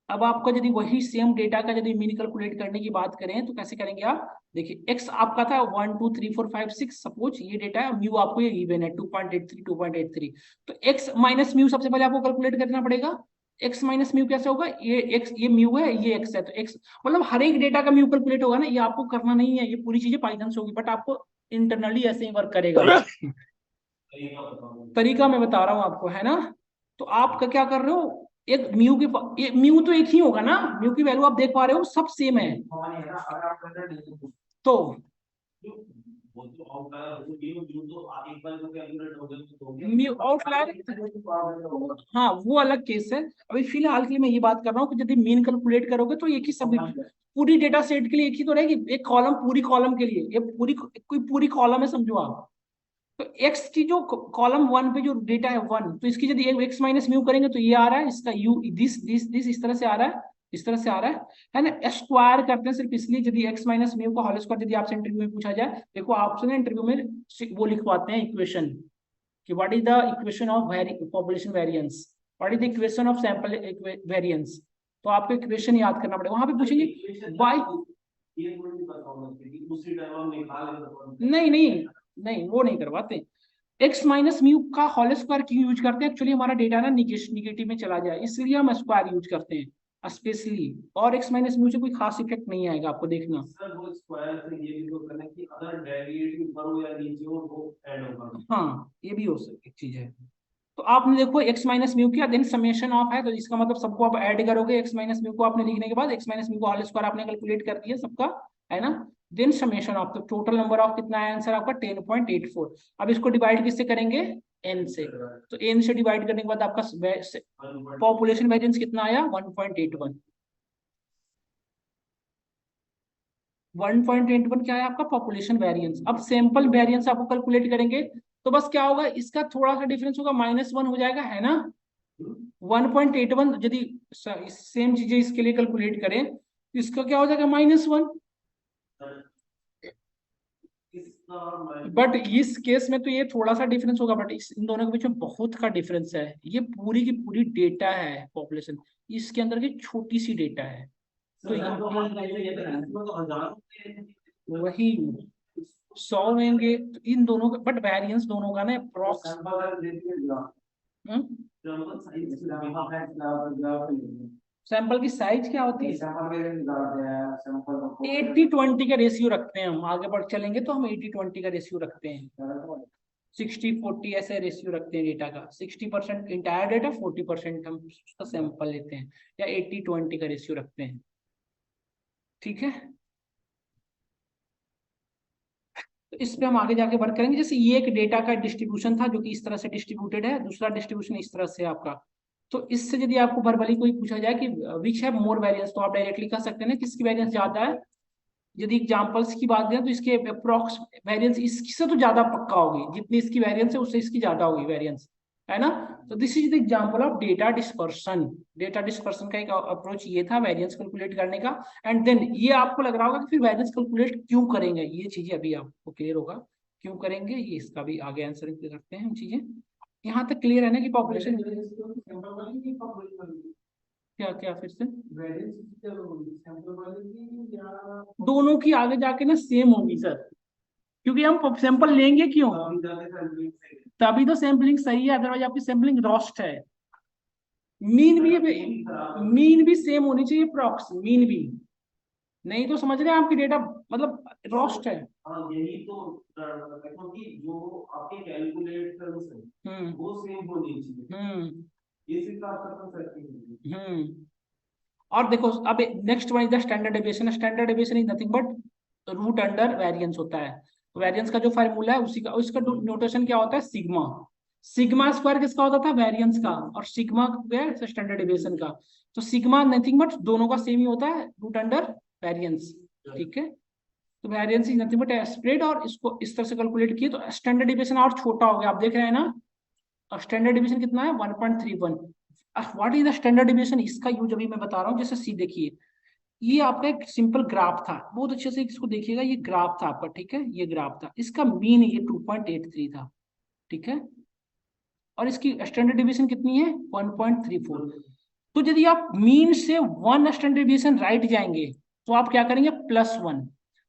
अब आपका यदि वही सेम डेटा का यदि मीन कैलकुलेट करने की बात करें तो कैसे करेंगे आप, देखिए x आपका था 1 2 3 4 5 6, सपोज ये डेटा है, म्यू आपको ये गिवन है 2.83 2.83, तो x माइनस म्यू सबसे पहले आपको कैलकुलेट करना पड़ेगा। x माइनस म्यू कैसे होगा, ये x, ये म्यू है, ये x है, तो x मतलब हर एक डेटा का म्यू कैलकुलेट होगा ना, ये आपको करना नहीं है, ये पूरी चीजें पाइथन से होगी, बट आपको इंटरनली ऐसे ही वर्क करेगा। तरीका मैं बता रहा हूँ आपको, है ना। तो आप क्या कर रहे हो, एक म्यू के म्यू तो एक ही होगा ना, म्यू की वैल्यू आप देख पा रहे हो सब सेम है, तो वो तो आउटलायर हो गई, जो तो एक बार को कैलकुलेट हो गया तो हो गया। म्यू आउटलायर, हाँ वो अलग केस है। अभी फिलहाल के लिए मैं ये बात कर रहा हूँ कि यदि मीन कैलकुलेट करोगे तो एक ही सब पूरी डेटा सेट के लिए एक ही तो रहेगी, एक कॉलम पूरी कॉलम के लिए, ये पूरी कोई पूरी कॉलम है समझो आप। तो एक्स की जो कॉलम 1 पे जो डेटा है 1, तो इसकी यदि एक्स माइनस म्यू करेंगे तो ये आ रहा है, इसका यू दिस इस तरह से आ रहा है, इस तरह से आ रहा है ना। स्क्वायर करते हैं सिर्फ इसलिए यदि एक्स माइनस म्यू का होल स्क्वायर यदि आपसे इंटरव्यू में पूछा जाए, देखो आपसे ना इंटरव्यू में वो लिखवाते हैं इक्वेशन कि what is the equation of population variance, what is the equation of sample variance. तो आपको इक्वेशन याद करना पड़ेगा, वहां पे पूछेंगे वाई। नहीं नहीं नहीं, वो नहीं करवाते। एक्स माइनस म्यू का होल स्क्वायर क्यों यूज करते हैं, एक्चुअली हमारा डेटा ना निगेटिव में चला जाए इसलिए हम स्क्वायर यूज करते हैं स्पेशली, और एक्स माइनस म्यू से कोई खास इफेक्ट नहीं आएगा आपको देखना। सर वो स्क्वायर से ये भी तो करना कि अगर डेरिवेटिव ऊपर हो या नीचे हो वो ऐड होगा। हाँ ये भी हो सकती चीज है। तो आपने देखो एक्स माइनस म्यू किया, देन समेशन ऑफ है, तो इसका मतलब सबको आप ऐड करोगे, एक्स माइनस म्यू को आपने लिखने के बाद एक्स माइनस म्यू को होल स्क्वायर आपने कैलकुलेट कर दिया सबका, है ना। देन समेशन ऑफ, तो टोटल नंबर ऑफ कितना है आंसर आपका 10.84। अब इसको डिवाइड किससे करेंगे, एन से, तो एन से डिवाइड करने के बाद आपका पॉपुलेशन वेरिएंस कितना आया 1.81। 1.81 क्या है आपका पॉपुलेशन वेरिएंस। अब सैंपल वेरिएंस आपको कैलकुलेट करेंगे तो बस क्या होगा, इसका थोड़ा सा डिफरेंस होगा, -1 हो जाएगा, है ना। 1.81 यदि सेम चीजें इसके लिए कैलकुलेट करें तो इसका क्या हो जाएगा -1। बट इस केस में तो ये थोड़ा सा डिफरेंस होगा, बट इन दोनों के बीच में बहुत का डिफरेंस है। ये पूरी की पूरी डेटा है पॉपुलेशन, इसके अंदर की छोटी सी डेटा है, तो वही 100 लेंगे तो इन दोनों का, बट वेरिएंस दोनों का ना अप्रॉक्स। सैंपल की साइज क्या होती है, 80-20 का रेशियो रखते हैं हम, आगे बढ़ चलेंगे तो हम 80-20 का रेशियो रखते हैं, 60-40 ऐसे रेशियो रखते हैं डेटा का, 60% इंटायर डेटा, 40% हम उसका सैंपल लेते हैं, या 80-20 का रेशियो रखते हैं, ठीक है। तो इस पे हम आगे जाके वर्क करेंगे। जैसे ये एक डेटा का डिस्ट्रीब्यूशन था जो कि इस तरह से डिस्ट्रीब्यूटेड है, दूसरा डिस्ट्रीब्यूशन इस तरह से आपका। तो इससे यदि आपको वर्बली कोई पूछा जाए कि विच हैव मोर वेरिएंस, तो आप डायरेक्टली कह सकते हैं ना किसकी वेरिएंस ज्यादा है। यदि एग्जांपल्स की बात करें तो इसके अप्रॉक्स वेरिएंस इससे तो ज्यादा पक्का होगी, जितनी इसकी वेरिएंस है उससे इसकी ज्यादा होगी वेरिएंस, है ना। तो this is the example of data dispersion. Data dispersion का एक अप्रोच ये था वेरिएंस कैलकुलेट करने का। एंड देन ये आपको लग रहा होगा कि फिर वेरिएंस कैलकुलेट क्यों करेंगे, ये चीजें अभी आपको क्लियर होगा क्यों करेंगे, ये इसका भी आगे आंसर करते हैं हम चीजें। यहाँ तक क्लियर है ना कि पॉपुलेशन क्या क्या फिर से दोनों की आगे जाके ना सेम होगी सर, क्योंकि हम सैंपल लेंगे क्यों, तभी तो सैंपलिंग सही है, अदरवाइज आपकी सैंपलिंग रॉस्ट है। मीन भी सेम होनी चाहिए, प्रॉक्स मीन भी, नहीं तो समझ रहे हैं आपकी डेटा मतलब रॉस्ट है। यही तो क्योंकि जो आपके कैलकुलेटर्स हैं वो सेम होनी चाहिए, इस हिसाब से। और देखो अब next one is the standard deviation. Standard deviation is nothing but root under variance होता है। वेरिएंस का जो फार्मूला है उसी का, उसका नोटेशन क्या होता है, सिग्मा। सिग्मा स्क्वायर किसका होता था, वेरिएंस का, और सिग्मा स्टैंडर्ड डेविएशन का। तो सिग्मा नथिंग बट दोनों का सेम ही होता है, रूट अंडर वेरिएंस, ठीक है। तो variance is nothing but spread, और इसको इस तरह से कैलकुलेट किए तो स्टैंडर्ड डेविएशन और छोटा हो गया, आप देख रहे हैं ना। स्टैंडर्ड डेविएशन कितना है 1.31। What is the standard deviation, इसका यूज अभी मैं बता रहा हूँ। जैसे सी देखिए, ये आपका एक सिंपल ग्राफ था, बहुत अच्छे से इसको देखिएगा, ये ग्राफ था आपका, ठीक है, ये ग्राफ था, इसका मीन ये 2.83 था, ठीक है, और इसकी स्टैंडर्ड डेविएशन कितनी है 1.34। तो यदि आप मीन से 1 स्टैंडर्ड डेविएशन राइट जाएंगे तो आप क्या करेंगे +1,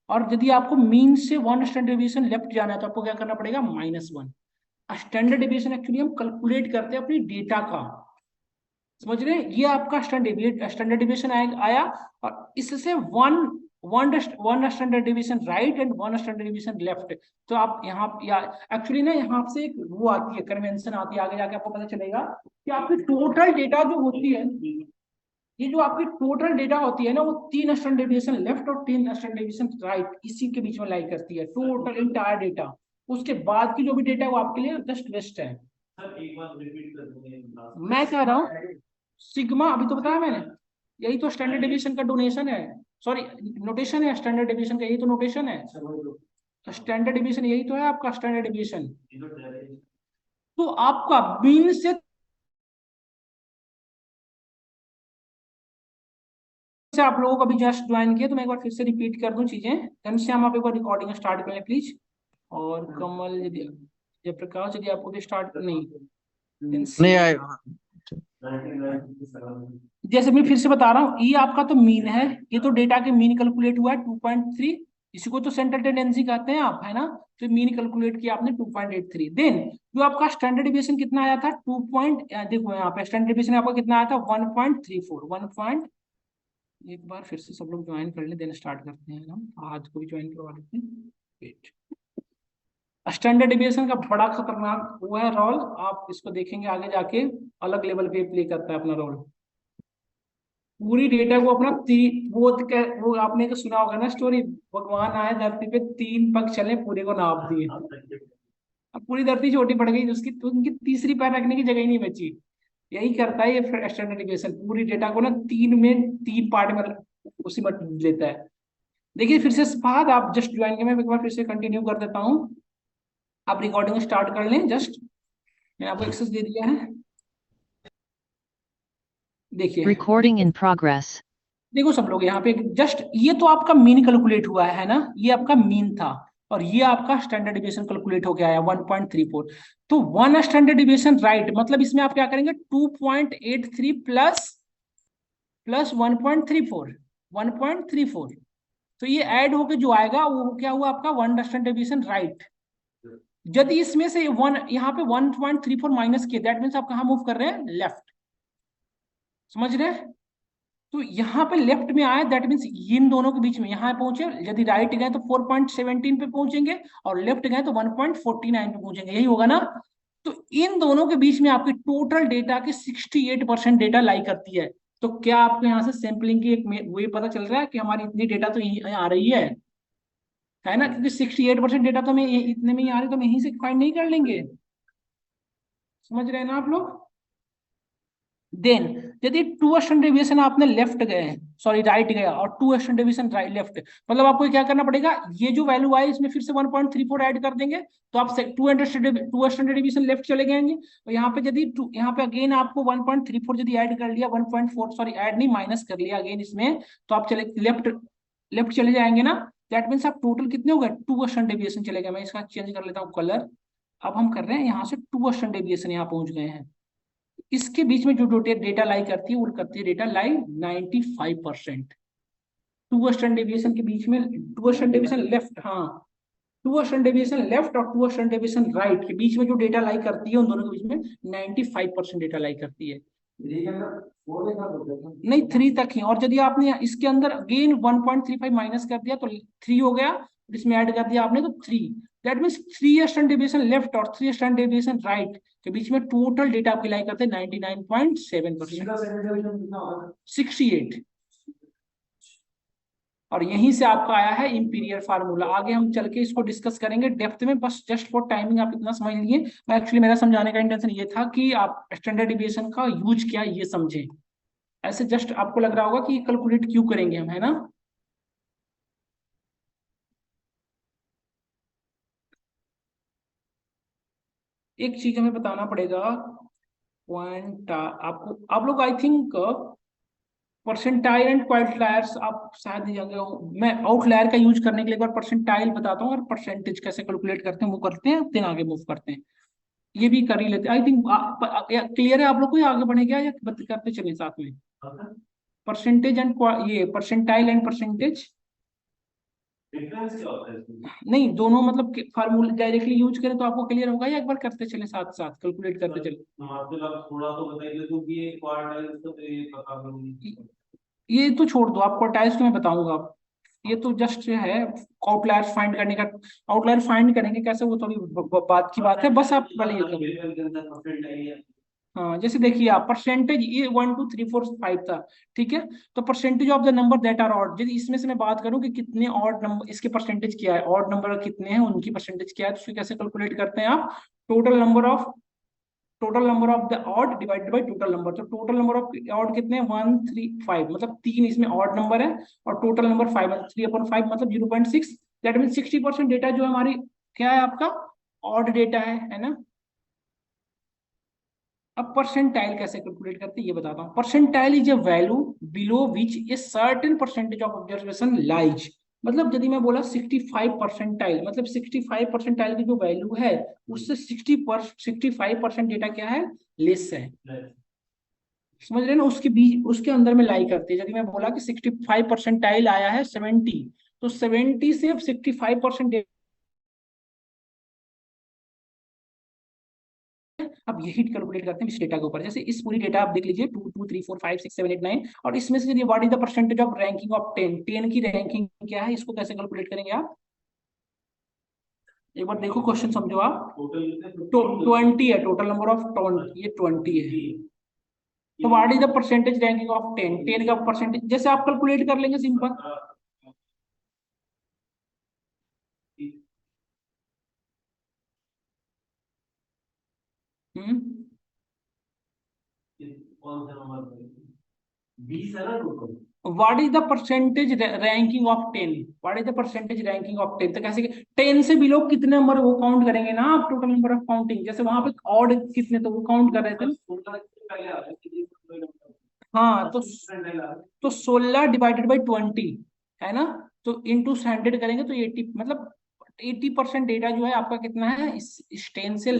और यदि आपको मीन से 1 स्टैंडर्ड डेविएशन लेफ्ट जाना है तो आपको क्या करना पड़ेगा -1। स्टैंडर्ड डेविएशन एक्चुअली हम कैलकुलेट करते हैं अपनी डेटा का, समझ रहे हैं। ये आपका स्टैंडर्ड डेविएशन आया, और इससे one standard deviation right and 1 standard deviation left. तो आप यहाँ एक्चुअली ना यहाँ से एक वो आती है, कन्वेंशन आती है, आगे जाके आपको पता चलेगा कि आपकी टोटल डेटा जो होती है, ये जो आपकी टोटल डेटा होती है ना, वो 3 स्टैंडर्ड डेविएशन लेफ्ट और 3 स्टैंडर्ड डेविएशन राइट, इसी के बीच में लाई करती है टोटल इंटायर डेटा। उसके बाद की जो भी डेटा है वो आपके लिए जस्ट वेस्ट है। सर एक बार रिपीट कर दूंगा, मैं कह रहा हूँ सिग्मा, अभी तो बताया मैंने, यही तो स्टैंडर्ड डेविएशन का डोनेशन है, सॉरी नोटेशन है स्टैंडर्ड डेविएशन का, यही तो नोटेशन है। स्टैंडर्ड डेविएशन यही तो है आपका स्टैंडर्ड डेविएशन। तो आपका मीन से आप लोगों को अभी जस्ट ज्वाइन किया तो मैं एक बार फिर से रिपीट कर दूं चीजें। घनश्याम आप एक बार रिकॉर्डिंग स्टार्ट करें प्लीज, और कमल यदि जयप्रकाश यदि आपको स्टार्ट नहीं आएगा। जैसे मैं फिर से बता रहा हूँ, ये आपका तो मीन है, ये तो डेटा के मीन कैलकुलेट हुआ है 2.3, इसी को तो सेंट्रल टेंडेंसी कहते हैं आप, है ना। तो मीन कैलकुलेट किया आपने 2.83। देन जो आपका स्टैंडर्ड डिविएशन कितना आया था, देखो यहाँ पे स्टैंडर्ड डिविएशन आपका कितना आया था 1.34। एक बार फिर से सब लोग ज्वाइन कर लें, देन स्टार्ट करते हैं हम, आज को भी ज्वाइन करवा लेते हैं। स्टैंडर्ड डिविएशन का बड़ा खतरनाक वो है रोल, आप इसको देखेंगे आगे जाके अलग लेवल पे प्ले करता है अपना रोल। पूरी डेटा को अपना वो आपने तो सुना होगा ना स्टोरी, भगवान आए धरती पे 3 पग चले पूरे को नाप दिए, अब पूरी धरती छोटी पड़ गई, उसकी तो उनकी तीसरी पैर रखने की जगह ही नहीं बची। यही करता है ये स्टैंडर्ड डिविएशन, पूरी डेटा को ना 3 पार्ट में उसी में लेता है। देखिए फिर से बाद आप जस्ट ज्वाइन के, मैं एक बार फिर से कंटिन्यू कर देता हूँ, आप रिकॉर्डिंग स्टार्ट कर लें। जस्ट मैंने आपको एक्सेस दे दिया है, देखिए Recording in progress. देखो सब लोग यहाँ पे जस्ट, ये तो आपका मीन कैलकुलेट हुआ है ना, ये आपका मीन था, और ये आपका स्टैंडर्ड डिविएशन कैलकुलेट हो गया है 1.34। तो 1 स्टैंडर्ड डिविएशन राइट, मतलब इसमें आप क्या करेंगे 2.83 प्लस 1.34, तो ये ऐड होके जो आएगा वो क्या हुआ आपका 1 स्टैंडर्ड डिविएशन राइट। यदि इसमें से 1 यहाँ पे 1.34 माइनस किया, दैट मीन्स आप कहाँ मूव कर रहे हैं, लेफ्ट, समझ रहे हैं। तो यहाँ पे लेफ्ट में आए, दैट मीन्स इन दोनों के बीच में यहाँ पहुंचे, यदि राइट गए तो 4.17 पे पहुंचेंगे, और लेफ्ट गए तो 1.49 पे पहुंचेंगे, यही होगा ना। तो इन दोनों के बीच में आपके टोटल डेटा के 68% डेटा लाई करती है। तो क्या आपको यहाँ से सैंपलिंग की एक वे पता चल रहा है कि हमारी इतनी डेटा तो यहीं आ रही है ना, क्योंकि 68% डेटा तो हमें इतने में ही आ रही, तो हम यहीं से फाइंड नहीं कर लेंगे, समझ रहे हैं ना आप लोग। देन यदि 2 स्टैंडर्ड डेविएशन आपने लेफ्ट गए, सॉरी राइट गया, और 2 स्टैंडर्ड डेविएशन राइट लेफ्ट, मतलब आपको क्या करना पड़ेगा, ये जो वैल्यू आई इसमें फिर से 1.34 ऐड कर देंगे, तो आप 2 स्टैंडर्ड डेविएशन लेफ्ट चले जाएंगे। और यहाँ पे यदि यहाँ पे अगेन आपको 1.34 यदि ऐड कर लिया, 1.4 सॉरी ऐड नहीं माइनस कर लिया अगेन इसमें, तो आप चले लेफ्ट चले जाएंगे ना। दैट मीन्स आप टोटल कितने हो गए, 2 स्टैंडर्ड डेविएशन चले गए। मैं इसका चेंज कर लेता हूँ कलर। अब हम कर रहे हैं यहाँ से 2 स्टैंडर्ड डेविएशन यहाँ पहुंच गए हैं। इसके बीच में जो डेटा लाई करती है वो करती है डेटा लाई 95%। 2 स्टैंडर्ड डेविएशन के बीच में 2 स्टैंडर्ड डेविएशन लेफ्ट, हाँ 2 स्टैंडर्ड डेविएशन लेफ्ट और 2 स्टैंडर्ड डेविएशन राइट के बीच में जो डेटा लाई करती है, उन दोनों के बीच में 95% डेटा लाई करती है। नहीं 3 तक ही, और यदि आपने इसके अंदर अगेन 1.35 माइनस कर दिया तो 3 हो गया, इसमें ऐड कर दिया आपने तो 3, that means 3 standard deviation left और 3 स्टैंडर्ड डेविएशन राइट के बीच में टोटल डेटा आपकी लाई करते हैं 99.7%, 68। और यहीं से आपका आया है इंपीरियल फार्मूला। आगे हम चल के इसको डिस्कस करेंगे डेप्थ में, बस जस्ट फॉर टाइमिंग आप इतना समझ लीजिए। मैं एक्चुअली मेरा समझाने का इंटेंशन ये था कि आप स्टैंडर्ड डेविएशन का यूज क्या ये समझें, ऐसे जस्ट आपको लग रहा होगा कि कैलकुलेट क्यों करेंगे हम, है ना। एक चीज हमें बताना पड़ेगा, पॉइंट आपको, आप लोग आई थिंक परसेंटाइल एंड क्वांटिलायर्स आप शायद नहीं जानते हो। मैं आउटलायर का यूज करने के लिए एक बार परसेंटाइल बताता हूँ और परसेंटेज कैसे कैलकुलेट करते हैं वो करते हैं, फिर आगे मूव करते हैं। ये भी कर ही लेते हैं आई थिंक। क्लियर है आप लोग को, या आगे बढ़े क्या, या करते चले साथ में। परसेंटेज एंड ये परसेंटाइल एंड परसेंटेज डिफरेंस क्या होता है इसमें? नहीं, दोनों मतलब फार्मूला डायरेक्टली यूज करें तो आपको क्लियर होगा, या एक बार करते चले साथ साथ कैलकुलेट करते चले। मतलब थोड़ा तो बताइए, क्योंकि ये क्वार्टाइल तो ये पता नहीं। ये तो छोड़ दो, आपको टाइल्स तो मैं बताऊंगा। ये तो जस्ट है आउटलायर्स फाइंड करने का, आउटलायर फाइंड करेंगे कैसे वो थोड़ी बात की बात है, बस आप पहले ये करो। हाँ, जैसे देखिए आप परसेंटेज, ये 1 2 3 4 5 था, ठीक है। तो percentage of the number that are odd, यदि इसमें से मैं बात करूं कि कितने ऑड नंबर, इसके परसेंटेज क्या है, ऑड नंबर कितने हैं उनकी परसेंटेज क्या है, तो उसको कैसे कैलकुलेट करते हैं आप, total number of the odd divided by total number. तो टोटल नंबर ऑफ ऑड कितने हैं, 1 3 5, मतलब 3 इसमें ऑड नंबर है, और टोटल नंबर 5 है, 3/5 मतलब 0.6। दैट मीन 60% डेटा जो है हमारी क्या है, आपका ऑड डेटा है ना। अब परसेंटाइल कैसे कैलकुलेट करते हैं ये बताता हूँ। Percentile is a value below which a certain percentage of observation lies, मतलब यदि मैं बोला 65 परसेंटाइल, मतलब 65 परसेंटाइल की जो वैल्यू है उससे 65% डेटा क्या है, लेस है, समझ रहे हैं ना। उसके बीच, उसके अंदर में लाई करते हैं। यदि मैं बोला कि 65 परसेंटाइल आया है 70, तो 70 से 65% अब यही कैलकुलेट करते हैं इस डेटा के ऊपर। जैसे इस पूरी डेटा आप देख लीजिए 2 2 3 4 5 6 7 8 9, और इसमें से यदि what is the percentage of ranking of 10, 10 की रैंकिंग क्या है, इसको कैसे कैलकुलेट करेंगे आप, एक बार देखो क्वेश्चन समझो आप। तो 20 है टोटल नंबर ऑफ 20, ये 20 है, तो what is the percentage ranking of 10, 10 का परसेंटेज जैसे आप कैलकुलेट कर लेंगे simple. What is the percentage ranking of 10? What is the percentage ranking of 10? तो कैसे 10 से बिलो कितने नंबर वो काउंट करेंगे ना आप, टोटल नंबर ऑफ काउंटिंग। जैसे वहां पे ऑड कितने, तो वो काउंट कर रहे थे हाँ, तो 16 डिवाइडेड बाई 20 है ना, तो इंटू 100 करेंगे तो 80, मतलब 80% डेटा जो है आपका कितना है, इस 10 से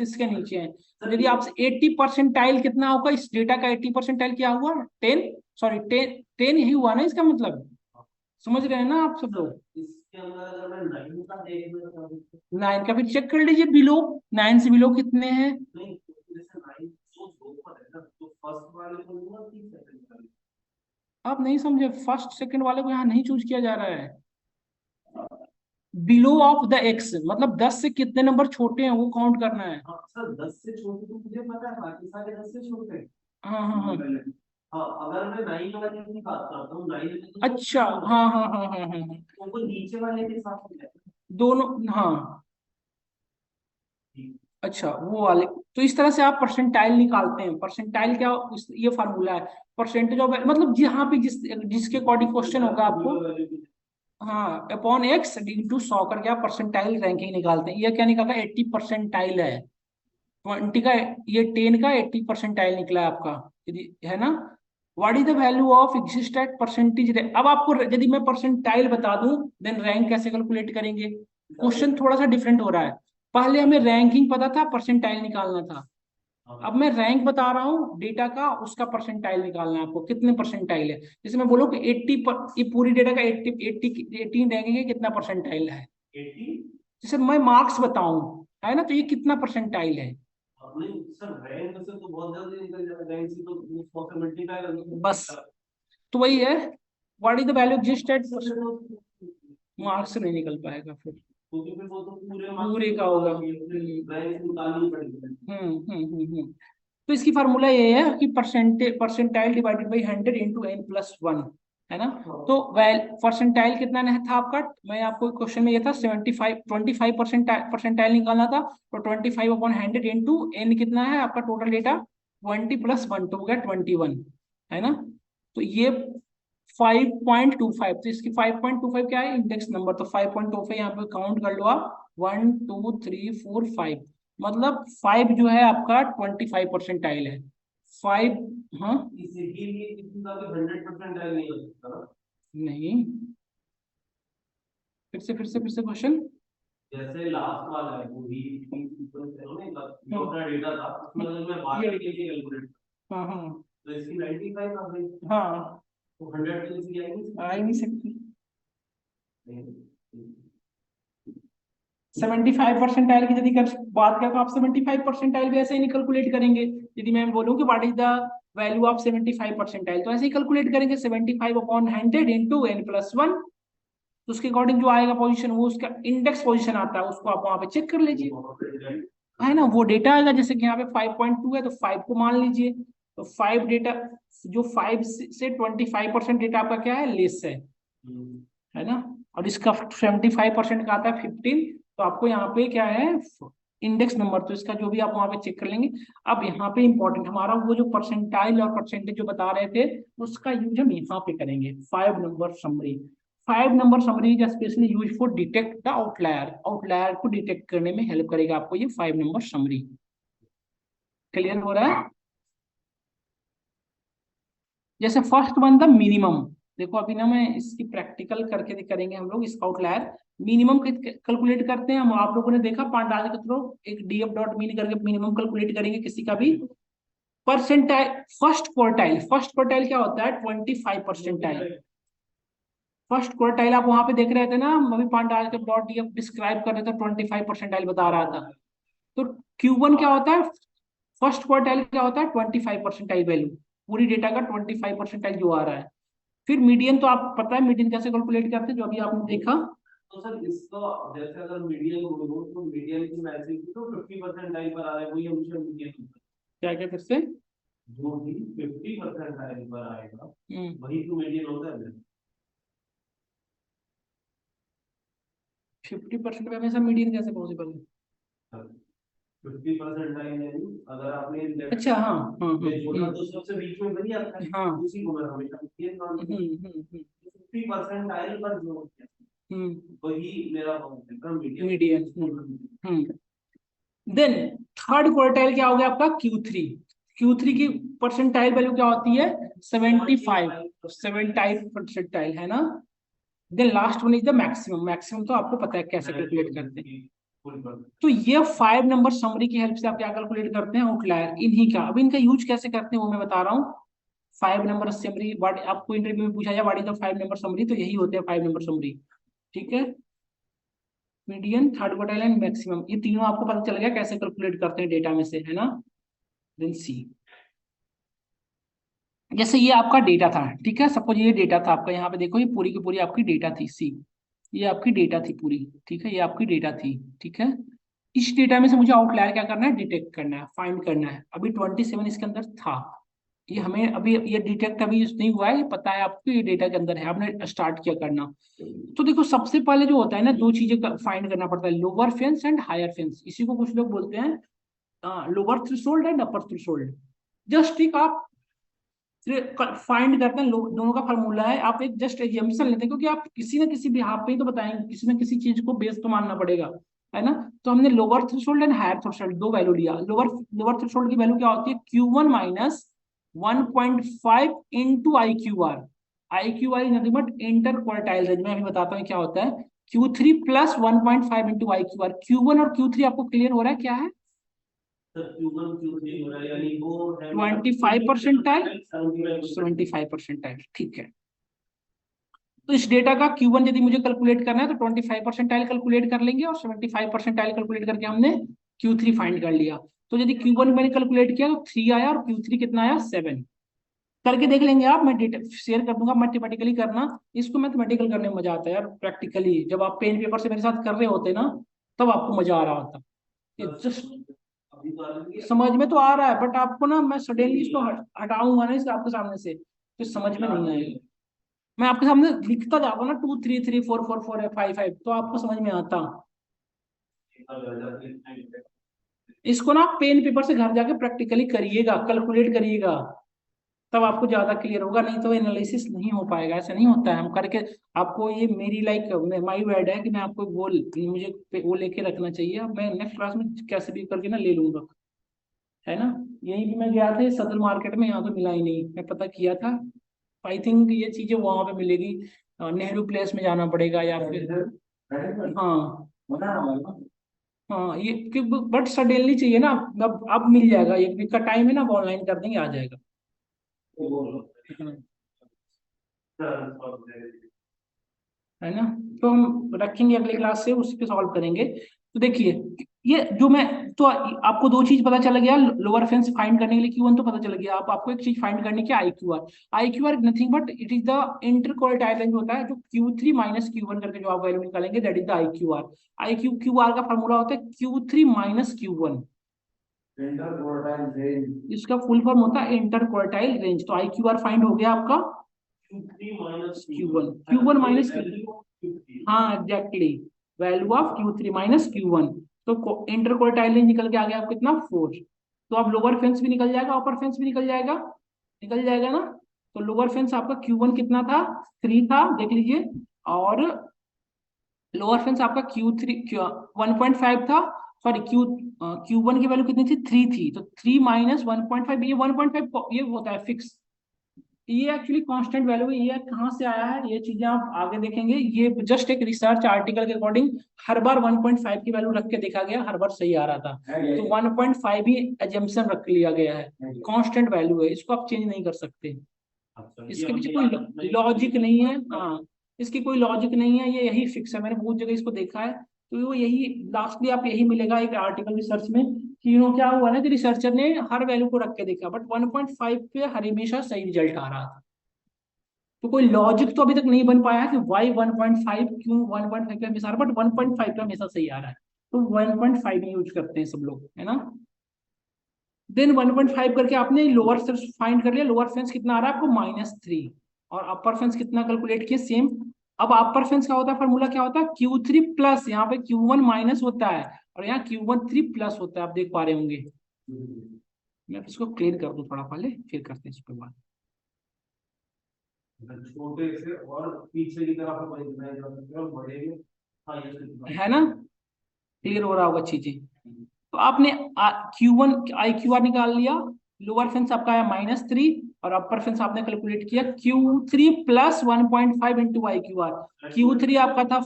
इसके नीचे है। तो यदि आपसे 80% कितना होगा इस डेटा का, 80% क्या हुआ, 10, सॉरी 10 ही हुआ ना इसका मतलब, समझ रहे हैं ना आप सब लोग। इसके अंदर अगर मैं 9 का देखना 9 का फिर चेक कर लीजिए बिलो, 9 से बिलो कितने हैं, नहीं, जैसे 9 तो 2 पर है ना, तो फर्स्ट वाले को लूंगा कि सेकंड वाले। आप नहीं समझे, फर्स्ट सेकंड वाले को यहाँ नहीं चूज किया जा रहा है। बिलो ऑफ द एक्स मतलब 10 से कितने नंबर छोटे हैं वो काउंट करना है। हाँ सर, 10 से छोटे तो मुझे पता है, बाकी सारे 10 से छोटे हैं। हाँ हाँ हाँ हाँ, अगर मैं 9 वाले की बात करता हूँ, 9 में तो अच्छा, हाँ हाँ हाँ हाँ हाँ हाँ, तो वो नीचे वाले के साथ में है। दोनों, हाँ अच्छा वो वाले। तो इस तरह से आप परसेंटाइल निकालते हैं। परसेंटाइल क्या, ये फार्मूला है, परसेंटेज ऑफ, मतलब जहाँ पे जिसके अकॉर्डिंग क्वेश्चन होगा आपको, हाँ अपॉन एक्स इंटू 100 करके आप परसेंटाइल रैंकिंग निकालते हैं। ये क्या निकाला, 80 परसेंटाइल है, 20 का, ये 10 का 80 परसेंटाइल निकला है आपका, है ना। What is the value of existed percentage. अब आपको यदि मैं परसेंटाइल बता दूं देन रैंक कैसे कैलकुलेट करेंगे, क्वेश्चन थोड़ा सा डिफरेंट हो रहा है। पहले हमें रैंकिंग पता था, परसेंटाइल निकालना था। अब मैं रैंक बता रहा हूँ डेटा का, उसका परसेंटाइल निकालना है आपको, कितने परसेंटाइल है। जैसे मैं बोलूँ कि 80 पर, ये पूरी डेटा का 18 रैंकिंग है, कितना परसेंटाइल है। 80 जैसे मैं मार्क्स बताऊं, है ना, तो ये कितना परसेंटाइल है। नहीं सर, रैंक से तो बहुत जल्दी निकल जाएगा, रैंक से तो 100 से मल्टीप्लाई कर बस तो वही है, what is the value existed, marks से नहीं निकल पाएगा फिर, क्योंकि फिर वो तो पूरे का होगा। रैंक निकालनी पड़ेगी। तो इसकी फार्मूला ये है कि percentile divided by 100 into n+1 है ना। तो परसेंटाइल कितना था आपका, मैं आपको क्वेश्चन में ये था 25 परसेंटाइल निकालना था, तो 25/100 इंटू n कितना है आपका टोटल डेटा, 20+1 तो हो गया 21 है ना। तो ये 5.25, तो इसकी 5.25 क्या है, इंडेक्स नंबर, तो 5.25 यहाँ पे काउंट कर लो आप, 1 2 3 4 5, मतलब 5 जो है आपका 25% है 5। हाँ इसीलिए किसी का भी 100% डायल नहीं हो सकता ना। नहीं, फिर से क्वेश्चन। जैसे लास्ट वाला है वो भी अपना डेटा था, उसमें अगर मैं बाहर लेके कैलकुलेट, हाँ हाँ तो इसकी 95 आ गई, हाँ, तो 100 तो इसकी आ ही नहीं सकती। नहीं। 75% की यदि बात करें तो आप 75% भी ऐसे ही नहीं कैलकुलेट करेंगे। यदि मैं बोलूं कि what is the value of 75%, तो ऐसे ही कैलकुलेट करेंगे 75/100 इंटू n+1, तो उसके अकॉर्डिंग जो आएगा पोजीशन, वो उसका इंडेक्स पोजीशन आता है, उसको आप वहां पे चेक कर लीजिए। है ना, वो डेटा आएगा। जैसे कि यहाँ पे 5.2 है तो 5 को मान लीजिए, तो 5 डेटा, जो 5 से 25% डेटा आपका क्या है, लेस है ना। और इसका 75% का आता है 15, तो आपको यहाँ पे क्या है, इंडेक्स नंबर, तो इसका जो भी आप वहां पे चेक कर लेंगे। अब यहाँ पे इंपॉर्टेंट हमारा वो जो परसेंटाइल और परसेंटेज जो बता रहे थे, उसका यूज हम यहाँ पे करेंगे, 5 number summary. 5 number summary is specially use for detect the outlier, outlier को डिटेक्ट करने में हेल्प करेगा आपको ये 5 नंबर समरी। क्लियर हो रहा है? जैसे फर्स्ट वन द मिनिमम, देखो अभी ना मैं इसकी प्रैक्टिकल करके करेंगे हम लोग इसका आउटलायर। मिनिमम कैलकुलेट करते हैं हम, आप लोगों ने देखा पांडाल के थ्रू एक डीएफ डॉट मीन करके मिनिमम कैलकुलेट करेंगे किसी का भी। Percentile, first quartile, first quartile क्या होता है, 25%। फर्स्ट क्वार्टाइल आप वहां पे देख रहे थे ना, अभी पांडाल के डॉट डीएफ डिस्क्राइब कर रहे थे, 25% बता रहा था। तो Q1 क्या होता है, फर्स्ट क्वार्टाइल क्या होता है, 25% वैल्यू, पूरी डेटा का 25% जो आ रहा है। फिर मीडियन, तो आप पता है मीडियन कैसे कैलकुलेट करते हैं, जो अभी आपने देखा। तो सर इसका जैसे अगर मीडियन हो तो मीडियन की वैल्यू तो 50% टाइम पर आ रहा है, वही हमेशा मीडियन क्या क्या फिर से, जो भी 50% टाइम पर आएगा वही तो मीडियन होता है। 50% पे हमेशा मीडियन कैसे पॉसिबल है? 50% टाइम यानी अगर आपने अच्छा, हाँ हाँ तो सबसे बीच में वही आता है, हाँ, उसी को मैं हमेशा मीडियन मानता हूं। 50% टाइम पर जो वही मेरा मीडियन। देन थर्ड क्वार्टाइल क्या हो गया आपका, Q3। Q3 की परसेंटाइल वैल्यू क्या होती है, 75 परसेंटाइल, है ना। Then last one is the maximum, maximum तो आपको पता है कैसे कैलकुलेट करते हैं। तो ये 5 नंबर समरी की हेल्प से आप क्या कैलकुलेट करते हैं, आउटलायर इन्हीं का। अब इनका यूज कैसे करते हैं वो मैं बता रहा हूँ। 5 नंबर समरी, आपको इंटरव्यू में पूछा जाए what is the 5 number summary, तो यही होते हैं 5 नंबर समरी, ठीक है। Median, third quartile and maximum, ये तीनों आपको पता चल गया कैसे कैलकुलेट करते हैं डेटा में से, है ना। देन सी, जैसे ये आपका डेटा था, ठीक है, सपोज ये डेटा था आपका, यहाँ पे देखो ये पूरी की पूरी आपकी डेटा थी सी, ये आपकी डेटा थी पूरी, ठीक है, ये आपकी डेटा थी, ठीक है। इस डेटा में से मुझे आउटलायर क्या करना है, डिटेक्ट करना है, फाइंड करना है। अभी 27 इसके अंदर था, ये हमें अभी ये डिटेक्ट अभी नहीं हुआ है, ये पता है आपको ये डेटा के अंदर है, आपने स्टार्ट किया करना। तो देखो सबसे पहले जो होता है ना, दो चीजें फाइंड करना पड़ता है, lower fence and higher fence. इसी को कुछ लोग बोलते हैं lower threshold and upper threshold. Just ठीक आप फाइंड करते हैं, दोनों का फार्मूला है, आप एक जस्ट एग्जाम्पल लेते हैं, क्योंकि आप किसी ना किसी बिहाफ पे ही तो बताएंगे, किसी ना किसी चीज को बेस तो मानना पड़ेगा, है ना। तो हमने lower threshold and higher threshold दो वैल्यू लिया। लोअर थ्रेशोल्ड की वैल्यू क्या होती है, Q1 minus 1.5 into IQR। IQR is nothing but interquartile range, मैं अभी बताता हूँ क्या होता है। Q3 plus 1.5 into IQR। Q1 और Q3 आपको क्लियर हो रहा है क्या है, 25% टाइम 75%, ठीक है। तो इस डेटा का Q1 यदि मुझे कैलकुलेट करना है तो 25% कैलकुलेट कर लेंगे, और 75% कैलकुलेट करके हमने Q3 फाइंड कर लिया। तो यदि Q1 मैंने कैलकुलेट किया तो 3 आया, और Q3 कितना आया, 7। करके देख लेंगे आप, मैं डेटा शेयर कर दूंगा, मैथमेटिकली करना। इसको मैथमेटिकल करने में मजा आता है यार, प्रैक्टिकली जब आप पेन पेपर से मेरे साथ कर रहे होते ना, तब आपको मजा आ रहा होता। जस्ट समझ में तो आ रहा है, बट आपको ना मैं सडनली इसको हटाऊंगा ना इसके आपके सामने से, तो समझ में नहीं आएगा। मैं आपके सामने लिखता जाता हूँ ना, 2 3 3 4 4 4 5 5, तो आपको समझ में आता। इसको ना पेन पेपर से घर जाके प्रैक्टिकली करिएगा, कैलकुलेट करिएगा, तब आपको ज्यादा क्लियर होगा, नहीं तो एनालिसिस नहीं हो पाएगा। ऐसा नहीं होता है हम करके आपको, ये मेरी लाइक माई वर्ड है कि मैं आपको मुझे वो लेके रखना चाहिए। अब मैं नेक्स्ट क्लास में कैसे भी करके ना ले लूंगा, है ना। यहीं भी मैं गया था सदर मार्केट में, यहाँ तो मिला ही नहीं, मैं पता किया था। आई थिंक ये चीजें वहां पे मिलेगी, नेहरू प्लेस में जाना पड़ेगा या फिर, हाँ हाँ, ये बट सडनली चाहिए ना, अब मिल जाएगा, एक वीक का टाइम है ना, ऑनलाइन कर देंगे, आ जाएगा। है ना। तो हम रखेंगे अगली क्लास से, उसी पे सॉल्व करेंगे। तो देखिए ये जो मैं, तो आपको दो चीज पता चल गया लोअर फेंस फाइंड करने के लिए, Q1 तो पता चल गया, आपको एक चीज फाइंड करनी है IQR। IQR nothing but it is the interquartile range होता है, जो Q3 माइनस Q1 करके जो आप वैल्यू निकालेंगे that is the IQR। IQR का फॉर्मूला होता है Q3 माइनस Q1, इसका फुल फॉर्म होता है इंटरक्वार्टाइल रेंज। तो IQR फाइंड हो गया आपका Q3 माइनस Q1 माइनस, हाँ exactly, value of Q3 minus Q1। तो इंटरक्वार्टाइल रेंज निकल के आ गया आपको कितना 4। तो अब लोअर फेंस भी निकल जाएगा, अपर फेंस भी निकल जाएगा, निकल जाएगा ना। तो लोअर फेंस आपका Q1 कितना था, 3 था देख लीजिए, और लोअर फेंस आपका Q3 1.5 था, सॉरी Q1 की वैल्यू कितनी थी, 3 थी, तो 3 माइनस 1.5, ये 1.5 ये होता है फिक्स, ये एक्चुअली कांस्टेंट वैल्यू है। ये कहाँ से आया है, ये चीजें आप आगे देखेंगे, ये जस्ट एक रिसर्च आर्टिकल के अकॉर्डिंग हर बार 1.5 की वैल्यू रख के देखा गया, हर बार सही आ रहा था, तो 1.5 ही एजम्पशन रख लिया गया है, कांस्टेंट वैल्यू है, इसको आप चेंज नहीं कर सकते, इसके पीछे कोई लॉजिक नहीं है, हाँ इसकी कोई लॉजिक नहीं है, ये यही फिक्स है, मैंने बहुत जगह इसको देखा है, तो वो यही लास्टली आप यही मिलेगा एक आर्टिकल रिसर्च में कि क्या हुआ ना कि रिसर्चर ने हर वैल्यू को रख के देखा, बट 1.5 पे हमेशा सही रिजल्ट आ रहा था। तो कोई लॉजिक तो अभी तक नहीं बन पाया कि वाई 1.5 क्यों 1.5 पे हमेशा, बट 1.5 पे हमेशा सही आ रहा है, तो 1.5 यूज करते हैं सब लोग, है ना। देन 1.5 करके आपने लोअर फेंस फाइंड कर लिया, लोअर फेंस कितना आ रहा है आपको -3, और अपर फेंस कितना कैलकुलेट किया सेम। अब अपर फेंस का होता है फॉर्मूला क्या होता है, Q3 प्लस, यहाँ पे Q1 माइनस होता है और यहाँ Q1 3 प्लस होता है, आप देख पा रहे होंगे। मैं इसको क्लियर कर दूं थोड़ा पहले, फिर करते हैं इस पर बात। छोटे से और पीछे की तरफ बढ़ेंगे, है ना, क्लियर हो रहा होगा चीजें। तो आपने Q1 IQR निकाल लिया, लोअर फेंस आपका आया -3 और अपर फेंस आपने कैलकुलेट किया Q3 plus 1.5 into IQR। Q3 आपका था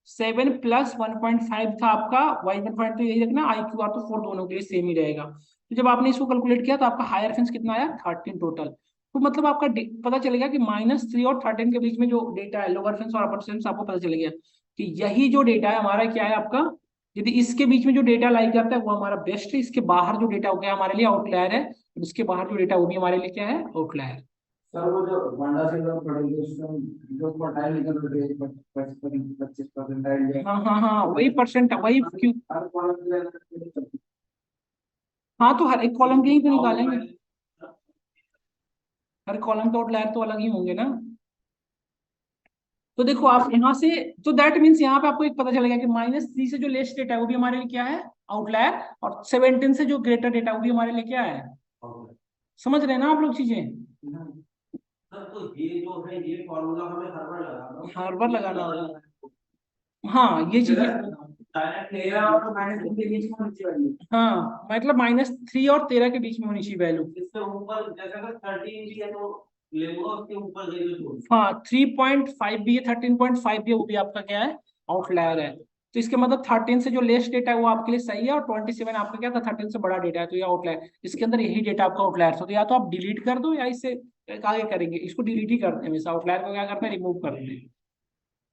7 प्लस 1.5 था आपका, Y1 तो यही रखना, IQR तो 4 दोनों के लिए सेम ही रहेगा। तो जब आपने इसको कैलकुलेट किया तो आपका हायर फेंस कितना आया 13 टोटल। तो मतलब आपका पता चलेगा कि -3 और 13 के बीच में जो डेटा है लोअर फेंस और अपर फेंस, आपको पता चल गया कि यही जो डेटा है हमारा क्या है आपका, यदि इसके बीच में जो डेटा लाई करता है वो हमारा बेस्ट है, इसके बाहर जो डेटा हो गया हमारे लिए आउटलायर है, और इसके बाहर जो डेटा वो भी हमारे लिए क्या है, आउटलायर। सर वो जो बंडा से जो पढ़ेंगे उसमें जो क्वार्टाइल निकल रहे हैं 25% हाँ हाँ हाँ, वही परसेंट, वही क्यों, हर कॉलम हाँ तो हर एक कॉलम के ही तो निकालेंगे, हर कॉलम का आउटलायर तो अलग ही होंगे ना। तो देखो आप यहाँ से, तो दैट मीन्स यहाँ पे आपको एक पता चलेगा कि -3 से जो लेस डेटा है वो भी हमारे लिए क्या है, आउटलायर, और 17 से जो ग्रेटर डेटा वो भी हमारे लिए क्या है, समझ रहे हैं ना आप लोग चीजें। सर तो ये जो है ये फॉर्मूला हमें हर बार लगाना होगा, हाँ ये चीजें, हाँ मतलब -3 और 13 के बीच में होनी चाहिए वैल्यू, इससे ऊपर जैसे अगर 13 भी है तो लेबुआ उसके ऊपर हाँ 3.5 भी है, 13.5 भी है, वो भी आपका क्या है, आउटलायर है। तो इसके मतलब 13 से जो लेस डेटा है वो आपके लिए सही है, और 27 आपका क्या था, 13 से बड़ा डेटा है, तो ये आउटलायर, इसके अंदर यही डेटा आपका आउटलायर था, तो या तो आप डिलीट कर दो या इससे आगे करेंगे, इसको डिलीट ही करते हैं हमेशा, आउटलायर को क्या करते हैं, रिमूव करते हैं,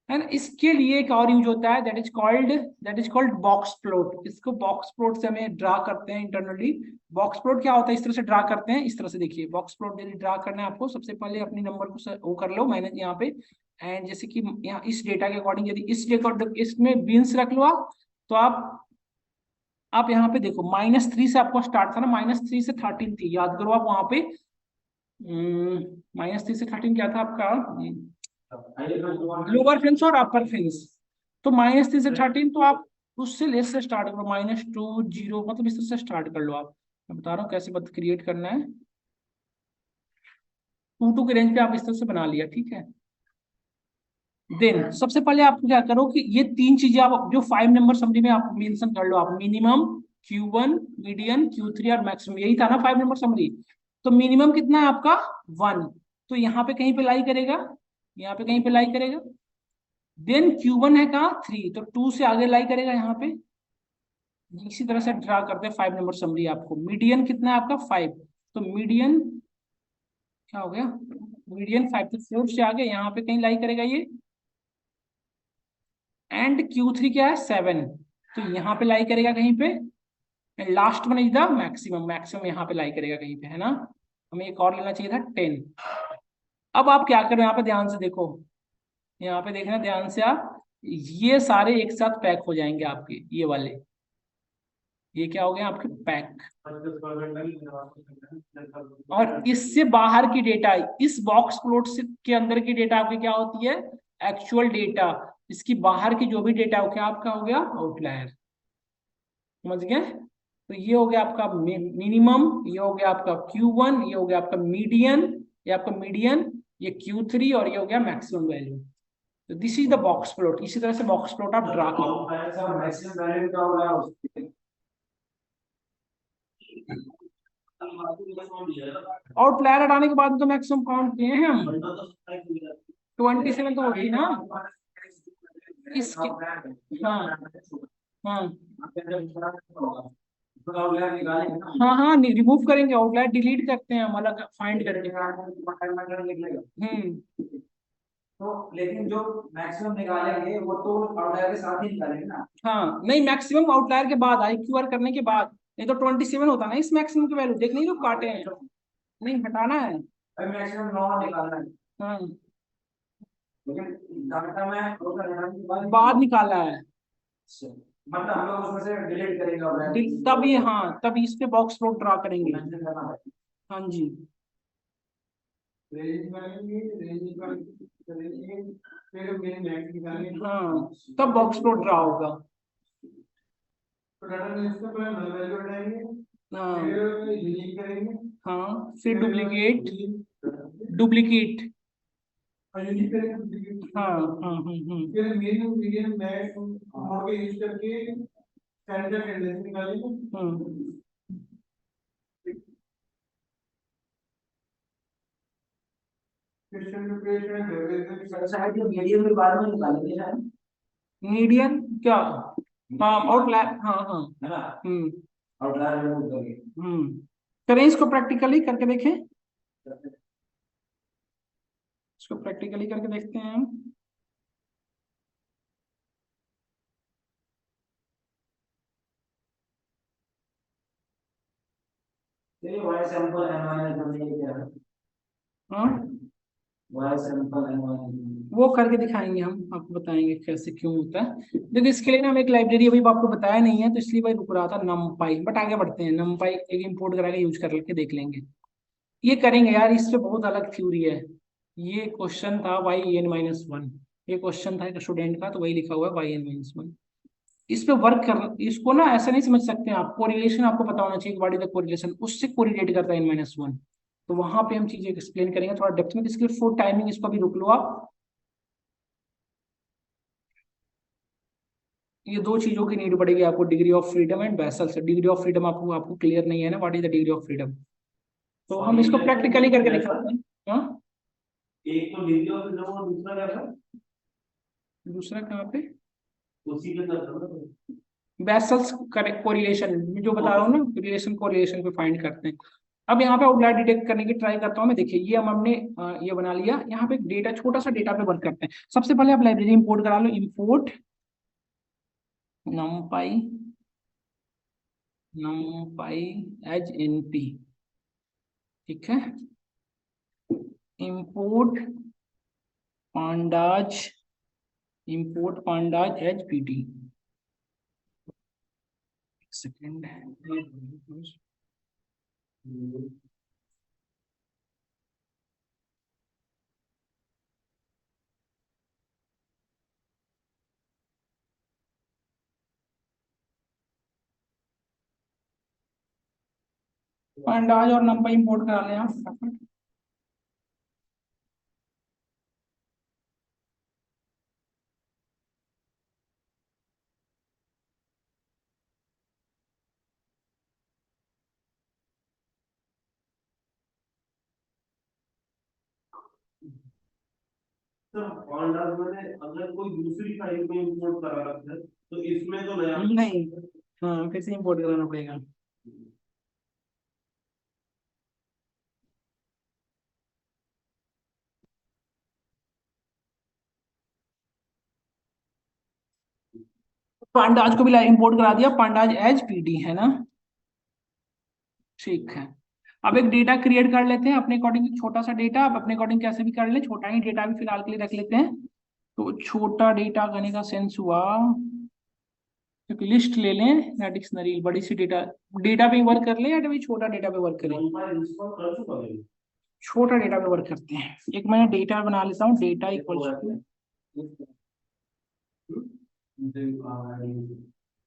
है ना। इसके लिए एक और यूज होता है that is called box plot. इसको बॉक्स प्लॉट से हमें ड्रा करते हैं इंटरनली। बॉक्स प्लॉट क्या होता है, इस तरह से ड्रा करते हैं, इस तरह से देखिए, बॉक्स प्लॉट यदि ड्रा करना है आपको, सबसे पहले अपनी नंबर को वो कर लो मैंने यहाँ पे, एंड जैसे कि यहाँ इस डेटा के अकॉर्डिंग यदि इस डेटा इसमें बीन्स रख लो आप, तो आप यहाँ पे देखो -3 से आपको स्टार्ट था ना, -3 से 13 थी, याद करो आप वहां पे, -3 से 13 क्या था आपका, लोअर फेंस और अपर फेंस। तो -3 से 13, तो आप उससे लेस से स्टार्ट करो, -2 0, मतलब इस तरह से स्टार्ट कर लो आप, मैं बता रहा हूँ कैसे बात क्रिएट करना है, 2 के रेंज पे आप इस तरह से बना लिया, ठीक है। देन सबसे पहले आप क्या करो कि ये 3 चीजें आप जो 5 नंबर समरी में आप मेंशन कर लो, आप मिनिमम, Q1, मीडियन, Q3 और मैक्सिमम, यही था ना 5 नंबर समरी। तो मिनिमम कितना है आपका 1, तो यहाँ पे कहीं पे लाई करेगा, यहाँ पे कहीं पे लाई करेगा। देन Q1 है कहाँ 3, तो 2 से आगे लाई करेगा यहाँ पे। इसी तरह से ड्रा करते हैं 5 नंबर समरी आपको। मीडियन कितना है आपका 5, तो मीडियन क्या हो गया, मीडियन 5, तो 4 से आगे यहाँ पे कहीं लाई करेगा ये। एंड Q3 क्या है 7, तो यहाँ पे लाई करेगा कहीं पे, and last one is the maximum, maximum यहाँ पे लाई करेगा कहीं पे, है ना। हमें एक और लेना चाहिए था 10। अब आप क्या करो, यहाँ पे ध्यान से देखो, यहाँ पे देखना ध्यान से आप, ये सारे एक साथ पैक हो जाएंगे आपके, ये वाले, ये क्या हो गया आपके पैक। और इससे बाहर की डेटा, इस बॉक्स प्लॉट से के अंदर की डेटा आपकी क्या होती है, एक्चुअल डेटा। इसकी बाहर की जो भी डेटा हो, क्या आपका हो गया आउटलायर। समझ गए। तो ये हो गया आपका मिनिमम, ये हो गया आपका Q1, ये हो गया आपका मीडियन, ये आपका मीडियन, ये Q3, और ये हो गया मैक्सिमम वैल्यू। तो this is the box plot. इसी तरह से बॉक्स प्लॉट आप ड्रा करो। मैक्सिमम वैल्यू क्या होगा आउटलायर हटाने के बाद तो मैक्सिमम काउंट किए हैं हम, 27 तो होती ना इसके। हाँ हाँ हाँ हाँ, रिमूव करेंगे, आउटलायर डिलीट करते हैं हम, अलग फाइंड करके। तो लेकिन जो मैक्सिमम निकालेंगे वो तो आउटलायर के साथ ही निकालेंगे ना। हाँ नहीं, मैक्सिमम आउटलायर के बाद, IQR करने के बाद, नहीं तो 27 होता ना इस मैक्सिमम की वैल्यू, देख नहीं, लोग काटे हैं, नहीं हटाना है। अभी मैक्सिमम 9 निकालना है, हाँ लेकिन डाटा में आउटलायर हटाने के बाद निकाला है, मतलब हम लोग उसमें से डिलीट करेंगे तब ये, हाँ तब इस पे बॉक्स प्लॉट ड्रा करेंगे। हाँ जी, हाँ तब बॉक्स प्लॉट ड्रा होगा। हाँ हाँ, फिर डुप्लीकेट, डुप्लीकेट, हाँ हाँ मीडियम में बाद में निकालेंगे शायद। मीडियन क्या, हाँ आउटलायर, हाँ हाँ है ना, हम्म आउटलायर रिमूव करेंगे। करें इसको प्रैक्टिकली करके देखें, इसको प्रैक्टिकली करके देखते हैं हम। चलिए वाई सैंपल एनवायरनमेंट हमने क्या है, हाँ वाई सैंपल एनवायरनमेंट वो करके दिखाएंगे हम, आपको बताएंगे कैसे क्यों होता है। देखो इसके लिए ना हम एक लाइब्रेरी अभी आपको बताया नहीं है, तो इसलिए भाई रुक रहा था NumPy, बट आगे बढ़ते हैं। NumPy एक इंपोर्ट करा के यूज कर के देख लेंगे, ये करेंगे यार। इस पे बहुत अलग थ्योरी है। ये क्वेश्चन था yn-1, ये क्वेश्चन था एक स्टूडेंट का, तो वही लिखा हुआ है yn-1। इस पे वर्क कर, इसको ना ऐसा नहीं समझ सकते आप, कोरिलेशन आपको पता होना चाहिए, व्हाट इज द कोरिलेशन, उससे कोरिलेट करता है n-1। तो वहां पे हम चीजें एक्सप्लेन करेंगे थोड़ा डेप्थ में। इसके फुल टाइमिंग, इसको भी रुक लो आप। ये दो चीजों की नीड पड़ेगी आपको, degree of freedom and Bessel से। डिग्री ऑफ फ्रीडम आपको आपको क्लियर नहीं है ना, what is the degree of freedom, तो हम इसको प्रैक्टिकली करके दिखाते हैं। हाँ एक तो डिग्री ऑफ फ्रीडम और दूसरा क्या था, दूसरा कहाँ पे, उसी के अंदर बेसल्स कोरिलेशन, जो बता रहा हूँ ना, रिलेशन कोरिलेशन को फाइंड करते हैं। अब यहाँ पे आउटलायर डिटेक्ट करने की ट्राई करता हूँ मैं। देखिए ये हमने ये बना लिया, यहाँ पे एक डेटा, छोटा सा डेटा पे वर्क करते हैं। सबसे पहले आप लाइब्रेरी इंपोर्ट करा लो, import numpy, numpy as np, ठीक है। Import pandas, import pandas as pt, second pandas और numpy इंपोर्ट करा लें आप फटाफट। तो pandas मैंने अगर कोई दूसरी फाइल में इंपोर्ट करा रखा है तो इसमें तो नया नहीं, हाँ फिर से इंपोर्ट कराना पड़ेगा। पांडाज को भी इंपोर्ट करा दिया, पांडाज एज पीडी है ना, ठीक है। अब एक डेटा क्रिएट कर लेते हैं अपने अकॉर्डिंग, छोटा सा डेटा, आप अपने अकॉर्डिंग कैसे भी कर ले, छोटा ही डेटा भी फिलहाल के लिए रख लेते हैं। तो छोटा डेटा करने का सेंस हुआ एक लिस्ट ले लें या डिक्शनरी, बड़ी सी डेटा, डेटा पे वर्क कर ले या भाई छोटा डेटा पे वर्क करें, छोटा डेटा पे वर्क करते हैं। एक मैं डेटा बना लेता हूँ, डेटा इक्वल्स टू,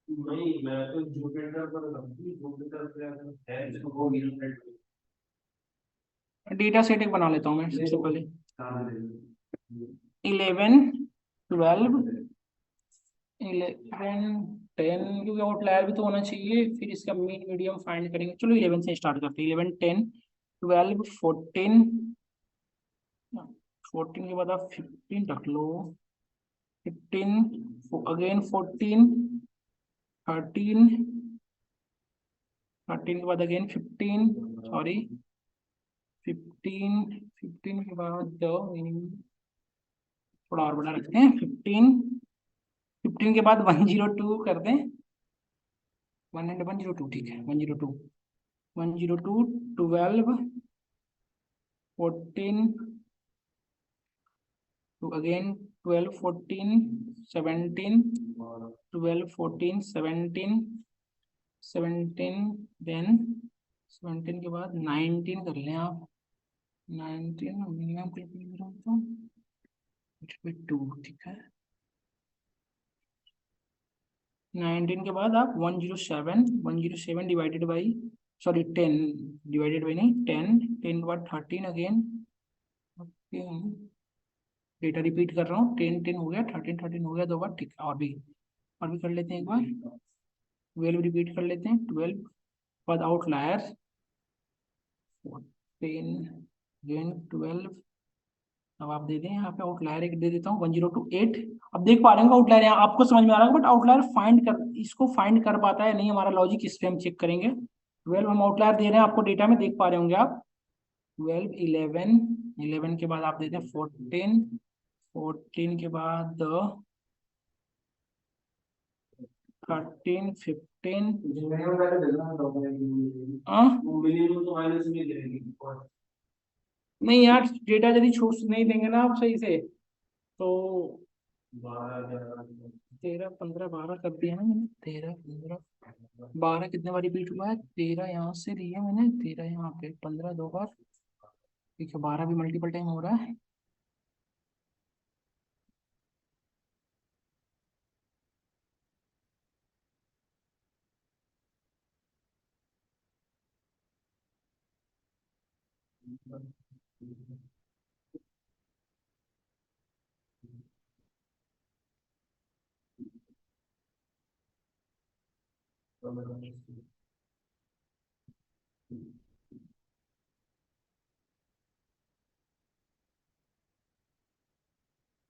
नहीं मैं तो जुपिटर पर जुपिटर पे है जो वो डेटा सेट एक बना लेता हूँ मैं सबसे पहले, 11 12 11 10, क्योंकि आउटलायर भी तो होना चाहिए, फिर इसका मीन मीडियम फाइंड करेंगे। चलो 11 से स्टार्ट करते हैं, 11 10 12 14, 14 के बाद आप 15 रख लो, 15 अगेन 14 13, 13 के बाद अगेन 15, सॉरी 15, 15 के बाद थोड़ा और बड़ा रखते हैं 15, 15 के बाद 102 कर दें, 102 ठीक है, 102 102 12 14 तो अगेन 12 14 17 12 14 17 17 देन 17 के बाद 19 कर लें आप, 19 मिनिमम तो 2 ठीक है, 19 के बाद आप 107 divided by, sorry 10 divided by नहीं 10, 10 के बाद 13 अगेन, डेटा रिपीट कर रहा हूँ, 10 10 हो गया, 13 13 हो गया 2 बार, ठीक है। और भी कर लेते हैं एक बार, 12 रिपीट कर लेते हैं, 12 बाद आउटलायर 14 अगेन 12, अब आप दे दें यहाँ पे आउटलायर एक दे देता हूँ 1028। अब देख पा रहे हैं आउटलायर, यहाँ आपको समझ में आ रहा है, बट आउटलायर इसको फाइंड कर पाता है नहीं, हमारा लॉजिक इस पे हम चेक करेंगे। 12 हम आउटलायर दे रहे हैं आपको डेटा में, देख पा रहे होंगे आप, 12 11 के बाद आप देते हैं 14 के बाद 13 15, नहीं यार डेटा यदि छोड़ नहीं देंगे ना आप सही से तो 13 15 12 कर दिया ना मैंने, 13 15 12 कितने बार रिपीट हुआ है, 13 यहाँ से लिया मैंने, 13 यहाँ पे 15 2 बार, ठीक है 12 भी मल्टीपल टाइम हो रहा है।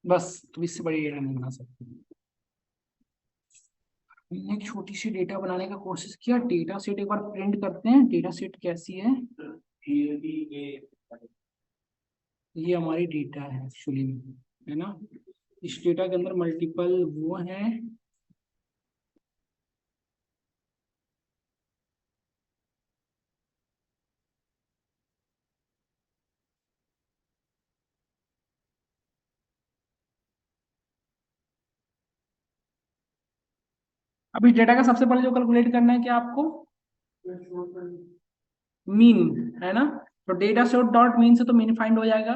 बस तो इससे बड़ी डेटा नहीं बना सकते। हमने एक छोटी सी डेटा बनाने का कोशिश किया, डेटा सेट एक बार प्रिंट करते हैं, डेटा सेट कैसी है, ये हमारी डेटा है एक्चुअली, है ना, इस डेटा के अंदर मल्टीपल वो है, अभी डेटा का सबसे पहले जो कैलकुलेट करना है क्या आपको, मीन, है ना, तो डेटा सेट डॉट मीन से तो मीन फाइंड हो जाएगा,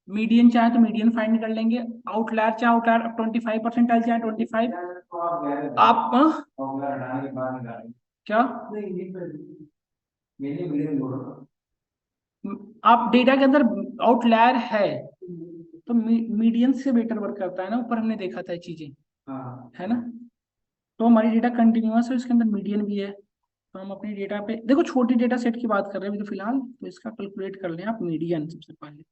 मीडियन चाहे तो मीडियन फाइंड कर लेंगे, आउटलायर चाहे आउटलायर 25 परसेंटाइल चाहे 25, आप क्या आप डेटा के अंदर आउटलायर है तो मीडियन से बेटर वर्क करता है ना, ऊपर हमने देखा था चीजें, है ना, तो हमारी डेटा कंटिन्यूअस है, इसके अंदर मीडियन भी है, तो हम अपनी डेटा पे देखो छोटी डेटा सेट की बात कर रहे हैं अभी तो फिलहाल, तो इसका कैलकुलेट कर लें आप मीडियन सबसे पहले,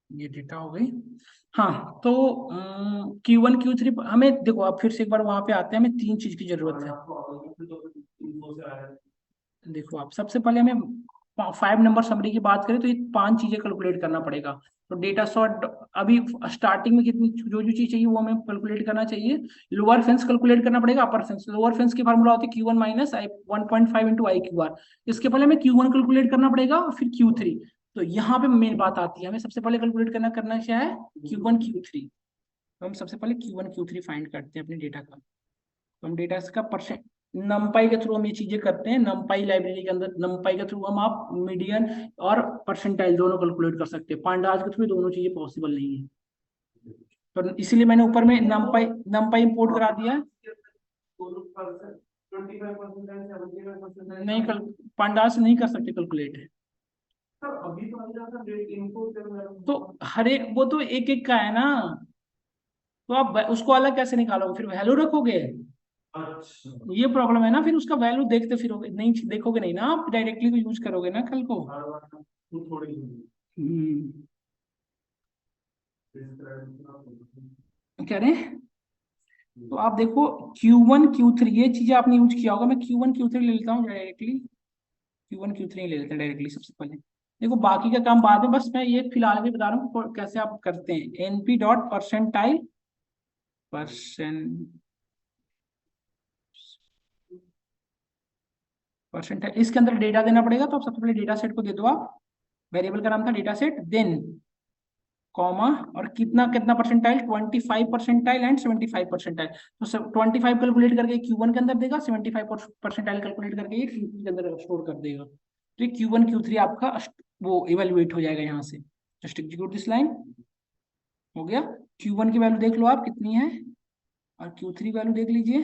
ये डेटा हो गई। हाँ तो Q1 Q3 हमें देखो, आप फिर से एक बार वहां पे आते हैं, हमें 3 चीज की जरूरत है। देखो आप सबसे पहले हमें 5 नंबर समरी की बात करें तो ये 5 चीजें कैलकुलेट करना पड़ेगा। तो डेटा सॉर्ट अभी स्टार्टिंग में कितनी जो जो चीज चाहिए वो हमें कैलकुलेट करना चाहिए। लोअर फेंस कैलकुलेट करना पड़ेगा, अपर फेंस। लोअर फेंस की फार्मूला होती है Q1 माइनस 1.5 इंटू IQR। इसके पहले हमें Q1 कैलकुलेट करना पड़ेगा और फिर Q3। तो यहाँ पे मेन बात आती है, हमें सबसे पहले कैलकुलेट करना क्या है, Q1 Q3। तो हम सबसे पहले Q1 Q3 फाइंड करते हैं अपने डेटा का। तो हम डेटा का परसेंट नमपाई के थ्रू हम ये चीजें करते हैं। नमपाई लाइब्रेरी के अंदर नमपाई के थ्रू हम आप मीडियन और परसेंटाइल दोनों कैलकुलेट कर सकते हैं। पांडास के थ्रू दोनों चीजें पॉसिबल नहीं है, तो इसीलिए मैंने ऊपर में नमपाई इंपोर्ट करा दिया। नहीं कल पांडास नहीं कर सकते कैलकुलेट। अभी तो हर एक वो तो एक एक का है ना, तो आप उसको अलग कैसे निकालोगे, फिर वैल्यू रखोगे। अच्छा, ये प्रॉब्लम है ना, फिर उसका वैल्यू देखते फिरोगे नहीं, देखोगे नहीं ना, आप डायरेक्टली तो यूज करोगे ना कल को। थोड़ी कह रहे हैं। तो आप देखो Q1 Q3 ये चीजें आपने यूज किया होगा। मैं Q1 Q3 ले लेता हूँ डायरेक्टली। Q1 Q3 ले लेते हैं डायरेक्टली सबसे पहले। देखो बाकी का काम बाद में, बस मैं ये फिलहाल भी बता रहा हूँ कैसे आप करते हैं। NP डॉट परसेंटाइल परसेंटाइल इसके अंदर डेटा देना पड़ेगा। तो सबसे पहले डेटा सेट को दे दो आप। वेरिएबल का नाम था डेटा सेट, देन कॉमा और कितना कितना परसेंटाइल, 25 परसेंटाइल एंड 75 परसेंटाइल। तो 25 कैलकुलेट करके Q1 के अंदर देगा, 75 परसेंटाइल कैलकुलेट करके ये Q3 के अंदर स्टोर कर देगा। तो ये Q1 Q3 आपका वो इवेल्युएट हो जाएगा यहाँ से। जस्ट एग्जीक्यूट दिस लाइन, हो गया। Q1 की वैल्यू देख लो आप कितनी है, और Q3 वैल्यू देख लीजिए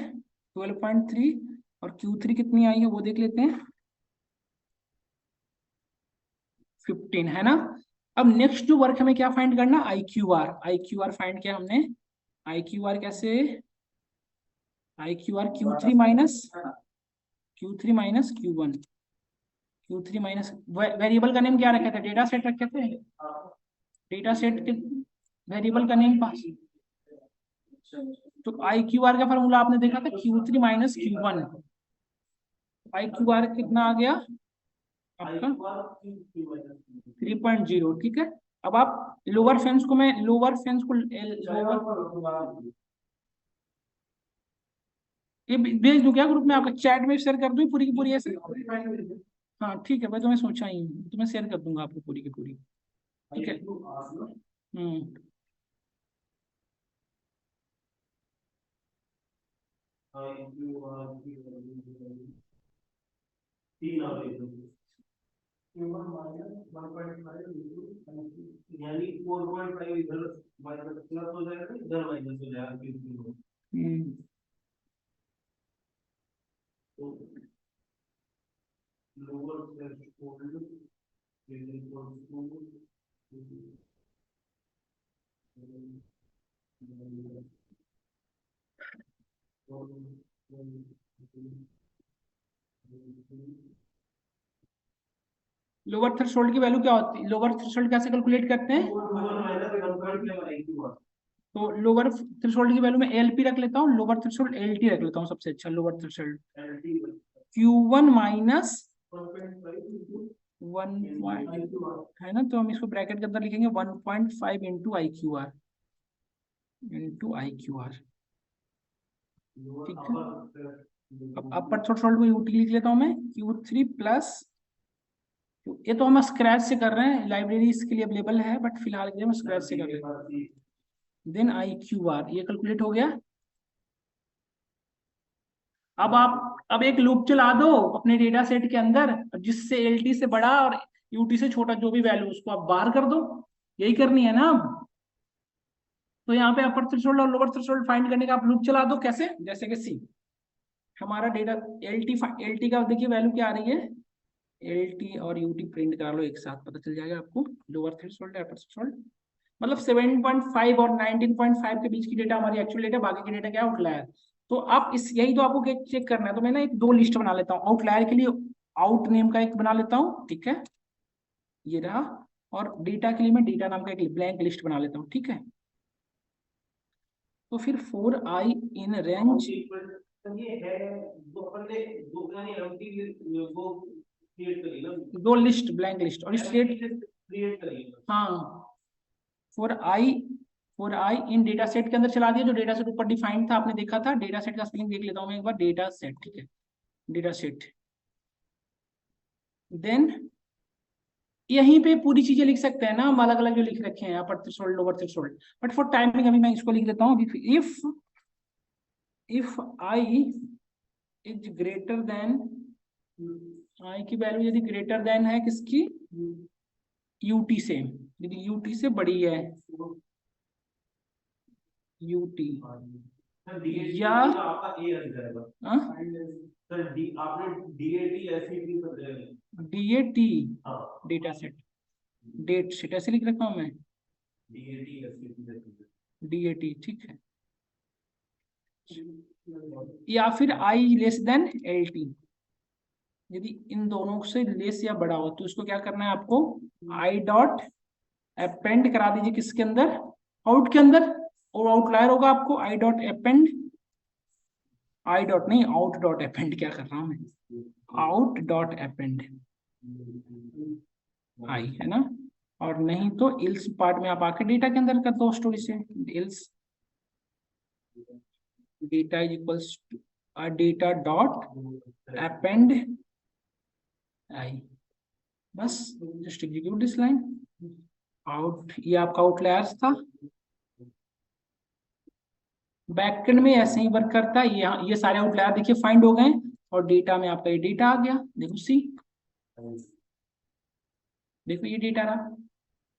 12.3, और Q3 कितनी आई है वो देख लेते हैं, 15 है ना। अब नेक्स्ट जो वर्क हमें क्या फाइंड करना, IQR फाइंड किया हमने। IQR कैसे, IQR Q3 minus Q1, Q3 minus variable का नेम क्या रखे थे, डेटा सेट रखे थे। डेटा सेट के वेरिएबल का नेम पास। तो IQR का फॉर्मूला आपने देखा था Q3 माइनस Q1। IQR कितना आ गया आपका 3.0, ठीक है। अब आप लोअर फेंस को ये भेज दूं क्या ग्रुप में, आपका चैट में शेयर कर दूं पूरी की पूरी ऐसे। हाँ ठीक है भाई, तो मैं सोचा ही हूँ, तो मैं शेयर कर दूंगा आपको पूरी की पूरी, ठीक है। यानी 4.5 इधर प्लस हो जाएगा, इधर माइनस हो जाएगा। तो लोअर थ्रेशोल्ड लोअर थ्रेशोल्ड की वैल्यू क्या होती है, लोअर थ्रेशोल्ड कैसे कैलकुलेट करते हैं। तो लोअर थ्रेशोल्ड की वैल्यू में LP रख लेता हूँ, लोअर थ्रेशोल्ड LT रख लेता हूँ सबसे अच्छा। लोअर थ्रेशोल्ड Q1 माइनस 1 है ना, तो हम इसको ब्रैकेट के अंदर लिखेंगे 1.5 इंटू IQR ठीक है। अब अपर थ्रेशोल्ड को यूटी लिख लेता हूँ मैं, Q3 प्लस, ये तो हम स्क्रैच से कर रहे हैं, लाइब्रेरी इसके लिए अवेलेबल है, बट फिलहाल के लिए हम स्क्रैच से कर रहे हैं। देन IQR ये कैलकुलेट हो गया। अब एक लूप चला दो अपने डेटा सेट के अंदर, जिससे LT से बड़ा और UT से छोटा जो भी वैल्यू उसको आप बाहर कर दो, यही करनी है ना अब। तो यहाँ पे अपर थ्रेशोल्ड और लोअर थ्रेशोल्ड फाइंड करने का आप लूप चला दो, कैसे, जैसे कि सी हमारा डेटा LT का देखिए वैल्यू क्या आ रही है, LT और UT प्रिंट कर लो एक साथ, पता चल जाएगा आपको। लोअर थ्रेशोल्ड अपर थ्रेशोल्ड मतलब 7.5 और 19.5 के बीच की डेटा हमारी एक्चुअल डेटा, बाकी की डेटा क्या आउटलायर। तो आप इस यही तो आपको चेक करना है। तो मैं ना एक 2 लिस्ट बना लेता हूँ आउटलायर के लिए, आउट नेम का एक बना लेता हूँ, ठीक है, ये रहा। और डेटा के लिए मैं डेटा नाम का एक ब्लैंक लिस्ट बना लेता हूँ, ठीक है। तो फिर 4i इन रेंज ये है दो अपने दो यानी एमटी वो क्रिएट करिएगा, दो लिस्ट, ब्लैंक लिस्ट और स्टेट क्रिएट करिएगा। हाँ, for I in data set के अंदर चला दिया, जो डेटा सेट ऊपर डिफाइंड था आपने देखा था। डेटा सेट का स्पेलिंग देख लेता हूँ मैं एक बार, डेटा सेट, ठीक है, डेटा सेट। देन यहीं पे पूरी चीजें लिख सकते हैं ना हम, अलग अलग जो लिख रखे हैं upper threshold, lower threshold, but for timing अभी मैं इसको लिख देता हूँ। If i is greater than, i की वैल्यू यदि ग्रेटर देन है किसकी, यूटी से, यदि यूटी से बड़ी है, यूटी या आपका ए आ जाएगा। हाँ? सर डी आपने डीएटी एसईटी कर दिया, डीएटी हां डेटा सेट, डेट सेट ऐसे लिख रखा हूं मैं, डीएटी एसईटी, डीएटी, ठीक है। या फिर आई लेस देन एलटी, यदि इन दोनों से लेस या बड़ा हो तो इसको क्या करना है आपको, आई डॉट अपेंड करा दीजिए किसके अंदर, आउट के अंदर, और आउटलायर होगा आपको I dot append, I dot नहीं आउट डॉट अपेंड, क्या कर रहा हूं मैं, आउट डॉट अपेंड आई, है ना। और नहीं तो इल्स पार्ट में आप आके डेटा के अंदर कर दो स्टोरी से, else data is equals to data dot append i, बस just execute this line out. ये आपका आउटलायर्स था, बैकएंड में ऐसे ही वर्क करता है। ये सारे आउटलायर देखिए फाइंड हो गए, और डेटा में आपका ये डेटा आ गया, देखो सी, देखो ये डेटा रहा,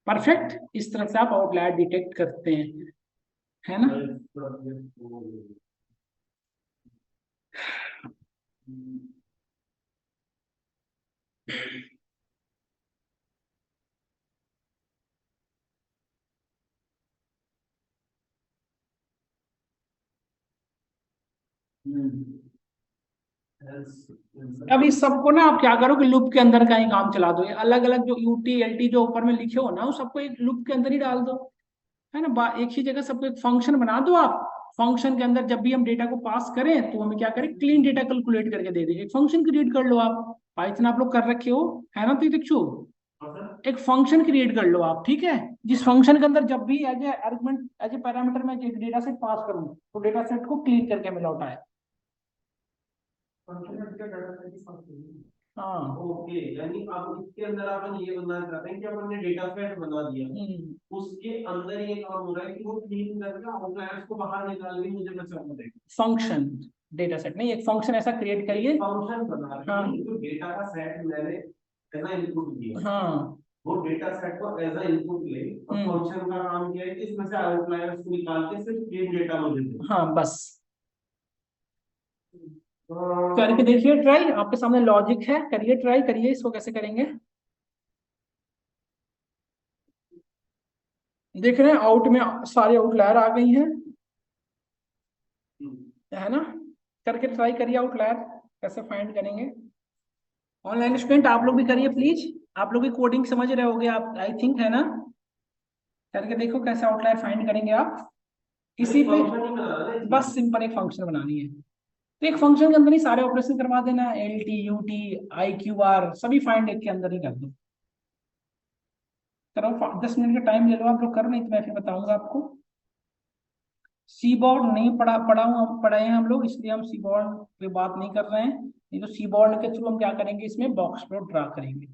परफेक्ट। इस तरह से आप आउटलायर डिटेक्ट करते हैं, है ना। अब इस सबको ना आप क्या करो कि लूप के अंदर का ही काम चला दो, ये अलग अलग जो यूटी एलटी जो ऊपर में लिखे हो ना, वो सबको एक लूप के अंदर ही डाल दो, है ना। एक ही जगह सबको एक फंक्शन बना दो आप, फंक्शन के अंदर जब भी हम डेटा को पास करें तो हमें क्या करें, क्लीन डेटा कैलकुलेट करके दे दें। एक फंक्शन क्रिएट कर लो आप, पाइथन आप लोग कर रखे हो, है ना तीतिक्षु, एक फंक्शन क्रिएट कर लो आप, ठीक है, जिस फंक्शन के अंदर जब भी as a argument, as a parameter में डेटा सेट पास करूं तो डेटा सेट को क्लीन करके मैं लौटाए। हाँ ओके, यानी अब इसके अंदर अपन ये बनाना चाहते हैं कि अपन ने डेटा सेट बना दिया, उसके अंदर ये काम हो रहा है कि वो क्लीन करके आउटलायर्स को बाहर निकाल के मुझे बचाना देगा। फंक्शन डेटा सेट नहीं, एक फंक्शन ऐसा क्रिएट करिए, फंक्शन बना रहे हाँ, हैं, जो डेटा का सेट मैंने ऐसा इनपुट दिया, हाँ, वो डेटा सेट को ऐसा इनपुट ले, और फंक्शन का काम किया है कि इसमें से आउटलायर्स को निकाल के सिर्फ क्लीन डेटा मुझे दे। हाँ बस करके देखिए ट्राई, आपके सामने लॉजिक है, करिए ट्राई करिए, इसको कैसे करेंगे देख रहे हैं। आउट में सारे आउटलायर आ गई हैं, है ना, करके ट्राई करिए आउटलायर कैसे फाइंड करेंगे। ऑनलाइन स्टूडेंट आप लोग भी करिए प्लीज, आप लोग भी कोडिंग समझ रहे होगे आप, आई थिंक, है ना। करके देखो कैसे आउटलायर फाइंड करेंगे आप, इसी पे बस सिंपल एक फंक्शन बनानी है, तो एक फंक्शन के अंदर ही सारे ऑपरेशन करवा देना, L T U T I Q R सभी फाइंड एक के अंदर ही कर दो। करो 10 मिनट का टाइम ले लो आप लोग, करो, नहीं तो मैं फिर बताऊंगा आपको। सीबोर्ड नहीं पढ़ाए हैं हम लोग, इसलिए हम सीबोर्ड पे बात नहीं कर रहे हैं, नहीं तो सीबोर्ड के थ्रू हम क्या करेंगे, इसमें बॉक्स प्लॉट ड्रा करेंगे।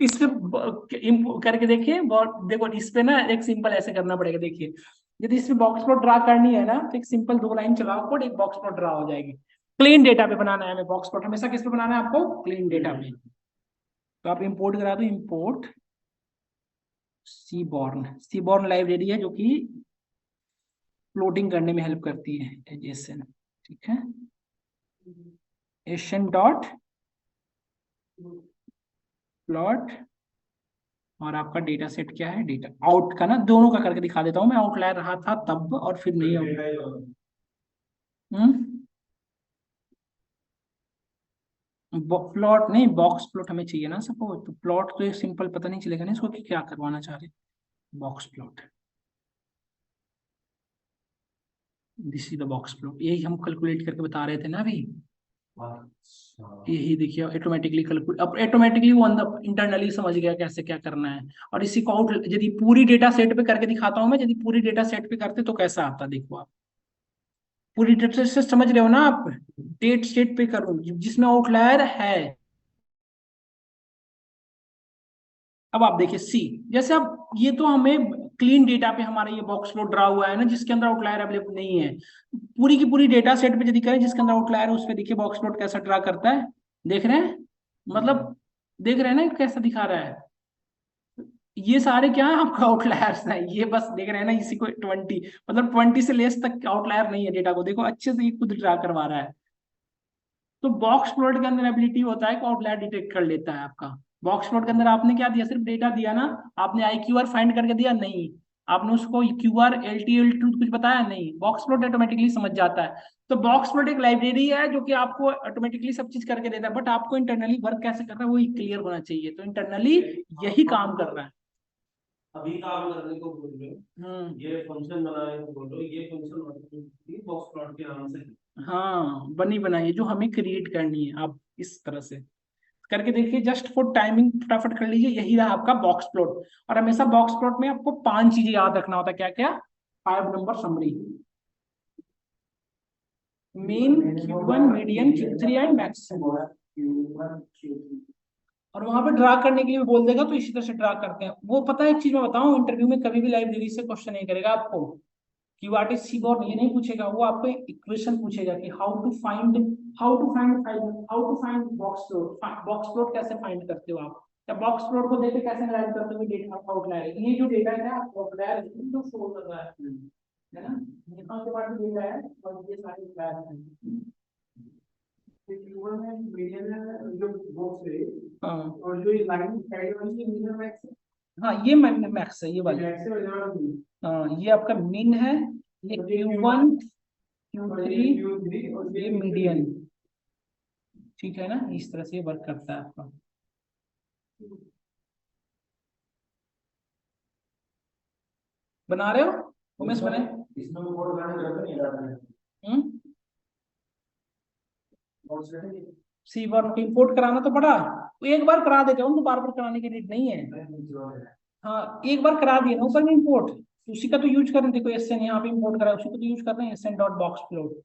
इस पे करके देखिए, देखो इस पे ना एक सिंपल ऐसे करना पड़ेगा, देखिए यदि इस पे बॉक्स प्लॉट ड्रा करनी है ना, तो एक सिंपल 2 लाइन चलाओ कोड, एक बॉक्स प्लॉट ड्रा हो जाएगी। क्लीन डेटा पे बनाना है हमें बॉक्स प्लॉट, हमेशा किस पे बनाना है आपको, क्लीन डेटा पे। तो आप इंपोर्ट करा दो, इंपोर्ट सीबॉर्न लाइब्रेरी है जो कि प्लॉटिंग करने में हेल्प करती है, एजेसन, ठीक है, एशन डॉट प्लॉट, और आपका डेटा सेट क्या है, डेटा आउट का ना, दोनों का करके दिखा देता हूं मैं, आउटलायर रहा था तब और फिर नहीं आउट। प्लॉट नहीं, बॉक्स प्लॉट हमें चाहिए ना सपोज, तो प्लॉट तो एक सिंपल पता नहीं चलेगा ना इसको कि क्या करवाना चाह रहे, box plot. This is the box plot, यही हम कैलकुलेट करके बता रहे थे ना अभी। अच्छा यही देखिए ऑटोमेटिकली कैलकुलेट, अब ऑटोमेटिकली वो अंदर इंटरनली समझ गया कैसे क्या करना है। और इसी को आउट यदि पूरी डेटा सेट पे करके दिखाता हूँ मैं, यदि पूरी डेटा सेट पे करते तो कैसा आता देखो आप। पूरी डेटा सेट समझ रहे हो ना आप, डेट सेट पे करो जिसमें आउटलायर है। अब आप देखिए सी, जैसे अब ये तो हमें क्लीन डेटा पे हमारा ये बॉक्स प्लॉट ड्रा हुआ है ना, जिसके अंदर आउटलायर अवेलेबल नहीं है। पूरी की पूरी डेटा सेट पे यदि करें जिसके अंदर आउटलायर है, उस पे देखिए बॉक्स प्लॉट कैसा ड्रा करता है, देख रहे हैं, मतलब देख रहे हैं ना कैसा दिखा रहा है। ये सारे क्या है आपका आउटलायर्स हैं, ये बस देख रहे हैं ना इसी को 20, मतलब 20 से लेस तक आउटलायर नहीं है डेटा को, देखो अच्छे से ये खुद ड्रा करवा रहा है। तो बॉक्स प्लॉट के अंदर एबिलिटी होता है कि आउटलायर डिटेक्ट कर लेता है आपका। बॉक्स प्लॉट के अंदर आपने क्या दिया, सिर्फ डेटा दिया ना, आपने IQR फाइंड करके दिया नहीं, आपने उसको QR LTL ट्रूथ कुछ बताया नहीं, बॉक्स प्लॉट ऑटोमेटिकली समझ जाता है। तो बॉक्स प्लॉट एक लाइब्रेरी है जो कि आपको ऑटोमेटिकली सब चीज करके देता है, बट आपको इंटरनली वर्क कैसे करना है वो क्लियर होना चाहिए। तो इंटरनली यही काम कर रहा है। अभी काम करने को बोल रहे हो, ये फंक्शन बनाने को बोल रहे हो, ये फंक्शन बॉक्स प्लॉट के नाम से। हाँ बनी बनाई जो हमें क्रिएट करनी है, आप इस तरह से करके देखिए। जस्ट फॉर टाइमिंग फटाफट कर लीजिए, यही रहा आपका बॉक्स प्लॉट। और हमेशा बॉक्स प्लॉट में आपको 5 चीजें याद रखना होता है, क्या क्या, 5 number summary, main, Q1, median, Q3 and maximum. और वहां पे ड्रा करने के लिए बोल देगा तो इसी तरह से ड्रा करते हैं वो। पता है एक चीज मैं बताऊं, इंटरव्यू में कभी भी लाइब्रेरी से क्वेश्चन नहीं करेगा आपको कि व्हाट इज सीबॉर्न, ये नहीं पूछेगा वो, आपको इक्वेशन पूछेगा कि how to find box plot, box plot कैसे फाइंड करते हो आप, या बॉक्स प्लॉट को देखे कैसे एनालाइज करते हो डेटा आउटलायर। ये जो डेटा है आउटलायर जो शो कर रहा है ना, यहाँ के बाद डेटा है और ये सारे आउटलायर हैं। हाँ और जो ये लाइन साइड वाली मीन मैक्स है, हाँ ये मैक्स है, ये वाली हाँ ये आपका मीन है, ये Q1 Q3 और ये मीडियन, ठीक है ना, इस तरह से वर्क करता है आपका। बना रहे हो उमेश, बने इसमें कोड बनाने की जरूरत नहीं है। सीबॉर्न को इंपोर्ट कराना तो पड़ा, एक बार करा देते हो तो बार बार कराने की नीड नहीं है। हाँ एक बार करा दिए ना ऊपर में इंपोर्ट, उसी का तो यूज कर रहे हैं। देखो SN यहाँ पे इंपोर्ट करा, उसी को तो यूज कर रहे हैं, SN dot box plot.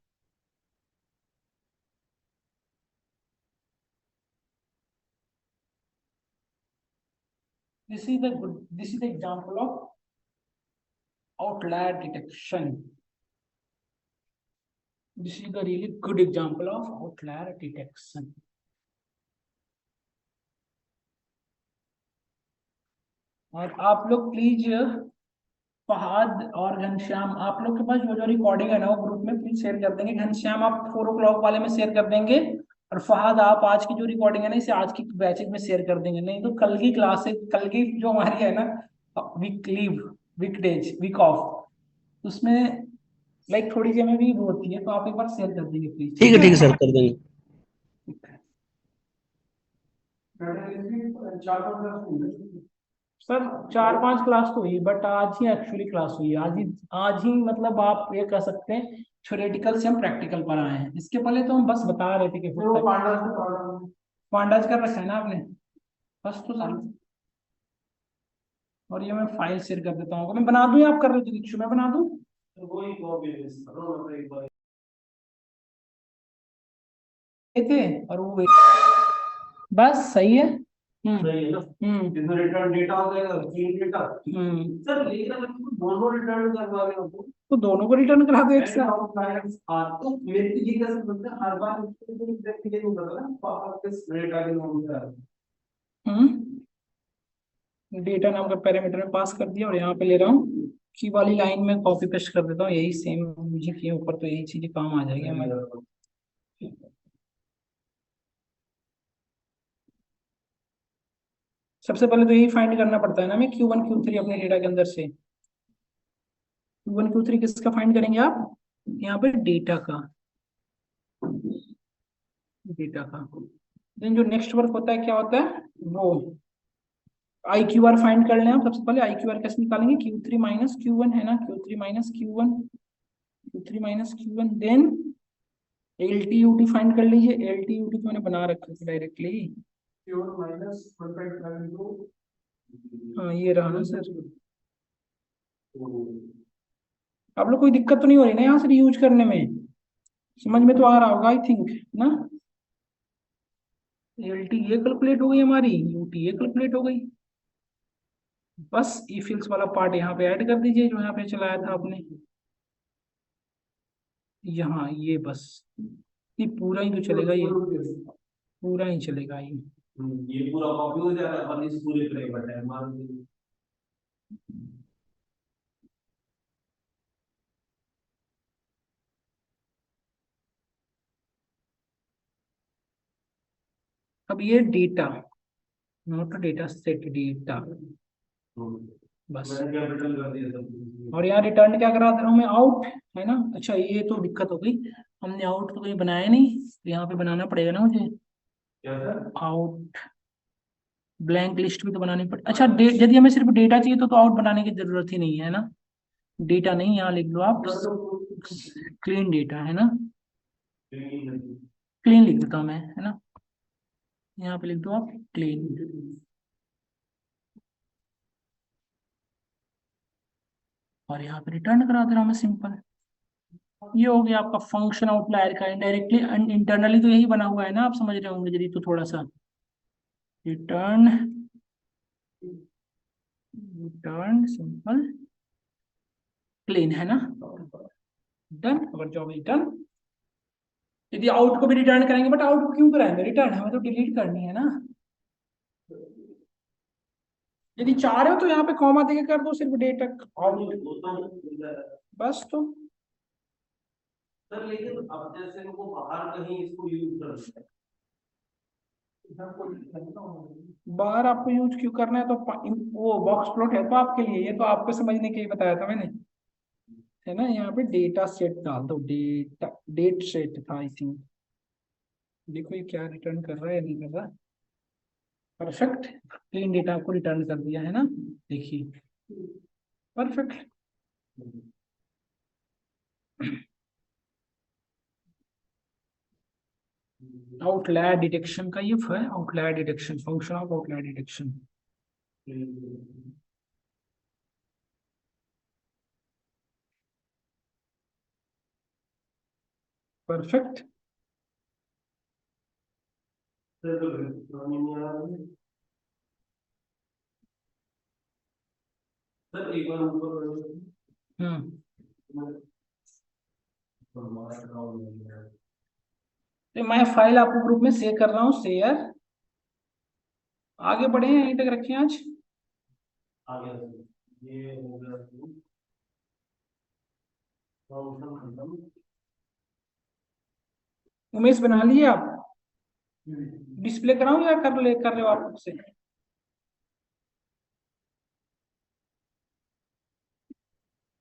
This is the example of outlier detection. This is the really good example of outlier detection. और आप लोग प्लीज फहद और घनश्याम, आप लोग के पास जो रिकॉर्डिंग है ना वो ग्रुप में प्लीज शेयर कर देंगे। घनश्याम आप 4 o'clock वाले में शेयर कर देंगे, और फहद आप आज की जो रिकॉर्डिंग है ना इसे आज की बैचेज में शेयर कर देंगे, नहीं तो कल की क्लास है, कल की जो हमारी है ना week leave, weekdays, week off, उसमें लाइक थोड़ी सी हमें भी वो होती है, तो आप एक बार शेयर कर देंगे प्लीज। ठीक है सर, कर देंगे। सर 4-5 क्लास तो हुई, बट आज ही एक्चुअली क्लास हुई है, आज ही मतलब आप ये कह सकते हैं थ्योरेटिकल से हम प्रैक्टिकल पर आए हैं। इसके पहले तो हम बस बता रहे थे कि पांडाज कर रखा है ना आपने, बस तो सर। और ये मैं फाइल शेयर कर देता हूँ, मैं बना दूं या आप कर रहे थे दीक्षु, मैं बना दूं थे और वो बस सही है। सही है ना, इसमें रिटर्न डेटा हो जाएगा, क्लीन डेटा। सर लेकिन दोनों रिटर्न करवा रहे हो तो दोनों को रिटर्न करा दो एक साथ। तो मेरे ये कैसे बनता है, हर बार नहीं होता ना, पापा किस डेटा के नाम से डेटा नाम का पैरामीटर में पास कर दिया, और यहाँ पे ले रहा हूँ की वाली लाइन में कॉपी पेस्ट कर देता हूँ, यही सेम मुझे किए ऊपर, तो यही चीजें काम आ जाएगी हमारे। सबसे पहले तो यही फाइंड करना पड़ता है ना हमें, Q1 Q3 अपने डेटा के अंदर से। Q1 Q3 किसका फाइंड करेंगे आप, यहाँ पे डेटा का, देन जो नेक्स्ट वर्क होता है क्या होता है, वो IQR फाइंड कर लें आप। सबसे पहले IQR कैसे निकालेंगे, Q3 माइनस Q1 है ना, Q3 minus Q1, Q3 minus Q1, then LTUT find कर लीजिए। LTUT तो मैंने बना रखा है डायरेक्टली। Q1 माइनस 1.5 into हाँ ये रहा ना सर। आप लोग कोई दिक्कत तो नहीं हो रही ना यहाँ से यूज करने में? समझ में तो आ रहा होगा आई थिंक ना। LT ये कैलकुलेट हो गई हमारी, UT ये कैलकुलेट हो गई। बस ई फिल्स वाला पार्ट यहाँ पे ऐड कर दीजिए जो यहाँ पे चलाया था आपने। यहाँ ये बस ये पूरा ही तो चलेगा, ये पूरा ही चलेगा ये। ये पूरा कॉपी हो जाएगा अपन इस पूरे पे बटा है मान लीजिए। अब ये data, note data set data, बस। कैपिटल कर दिया सब। और यहाँ रिटर्न क्या करा दे रहा हूँ मैं, आउट, है ना। अच्छा ये तो दिक्कत हो गई, हमने आउट तो कहीं बनाया नहीं, तो यहाँ पे बनाना पड़ेगा ना मुझे क्या सर? आउट। ब्लैंक लिस्ट भी तो बनानी पड़े। अच्छा यदि हमें सिर्फ डेटा चाहिए तो आउट बनाने की जरूरत ही नहीं है ना। डेटा नहीं, यहाँ लिख लो आप क्लीन डेटा, है ना। क्लीन लिख देता हूँ मैं, है ना। यहाँ पे लिख दो आप क्लीन। और यहाँ पे रिटर्न करा दे रहा हूँ मैं सिंपल। ये हो गया आपका फंक्शन आउटलायर का। इनडायरेक्टली इंटरनली तो यही बना हुआ है ना, आप समझ रहे होंगे यदि तो थोड़ा सा। रिटर्न, रिटर्न सिंपल क्लीन, है ना। डन, अगर जॉब इज डन। यदि आउट को भी रिटर्न करेंगे, बट आउट को क्यों कराएंगे रिटर्न, हमें तो डिलीट करनी है ना। यदि चाह रहे हो तो यहाँ पे कॉमा देके कर दो सिर्फ डेटा आउट, बस। तो सर लेकिन अब जैसे इनको बाहर कहीं इसको यूज करना है, बाहर आपको यूज क्यों करना है, तो वो बॉक्स प्लॉट है तो आपके लिए, ये तो आपको समझने के लिए बताया था मैंने, है ना। यहाँ पे डेटा सेट डाल दो, डेटा डेट सेट था आई थिंक। देखो ये क्या रिटर्न कर रहा है या नहीं कर रहा। परफेक्ट, क्लीन डेटा आपको रिटर्न कर दिया है ना, देखिए परफेक्ट। आउटलायर डिटेक्शन का ये है, outlier detection, function of outlier detection. Perfect. Sir एक बार ऊपर तो मैं फाइल आपको ग्रुप में शेयर कर रहा हूँ, शेयर। आगे बढ़े, यहीं तक रखें आज। आगे ये हो गया फंक्शन खत्म। उमेश बना लिए आप? डिस्प्ले कराऊं या कर रहे हो आप खुद से?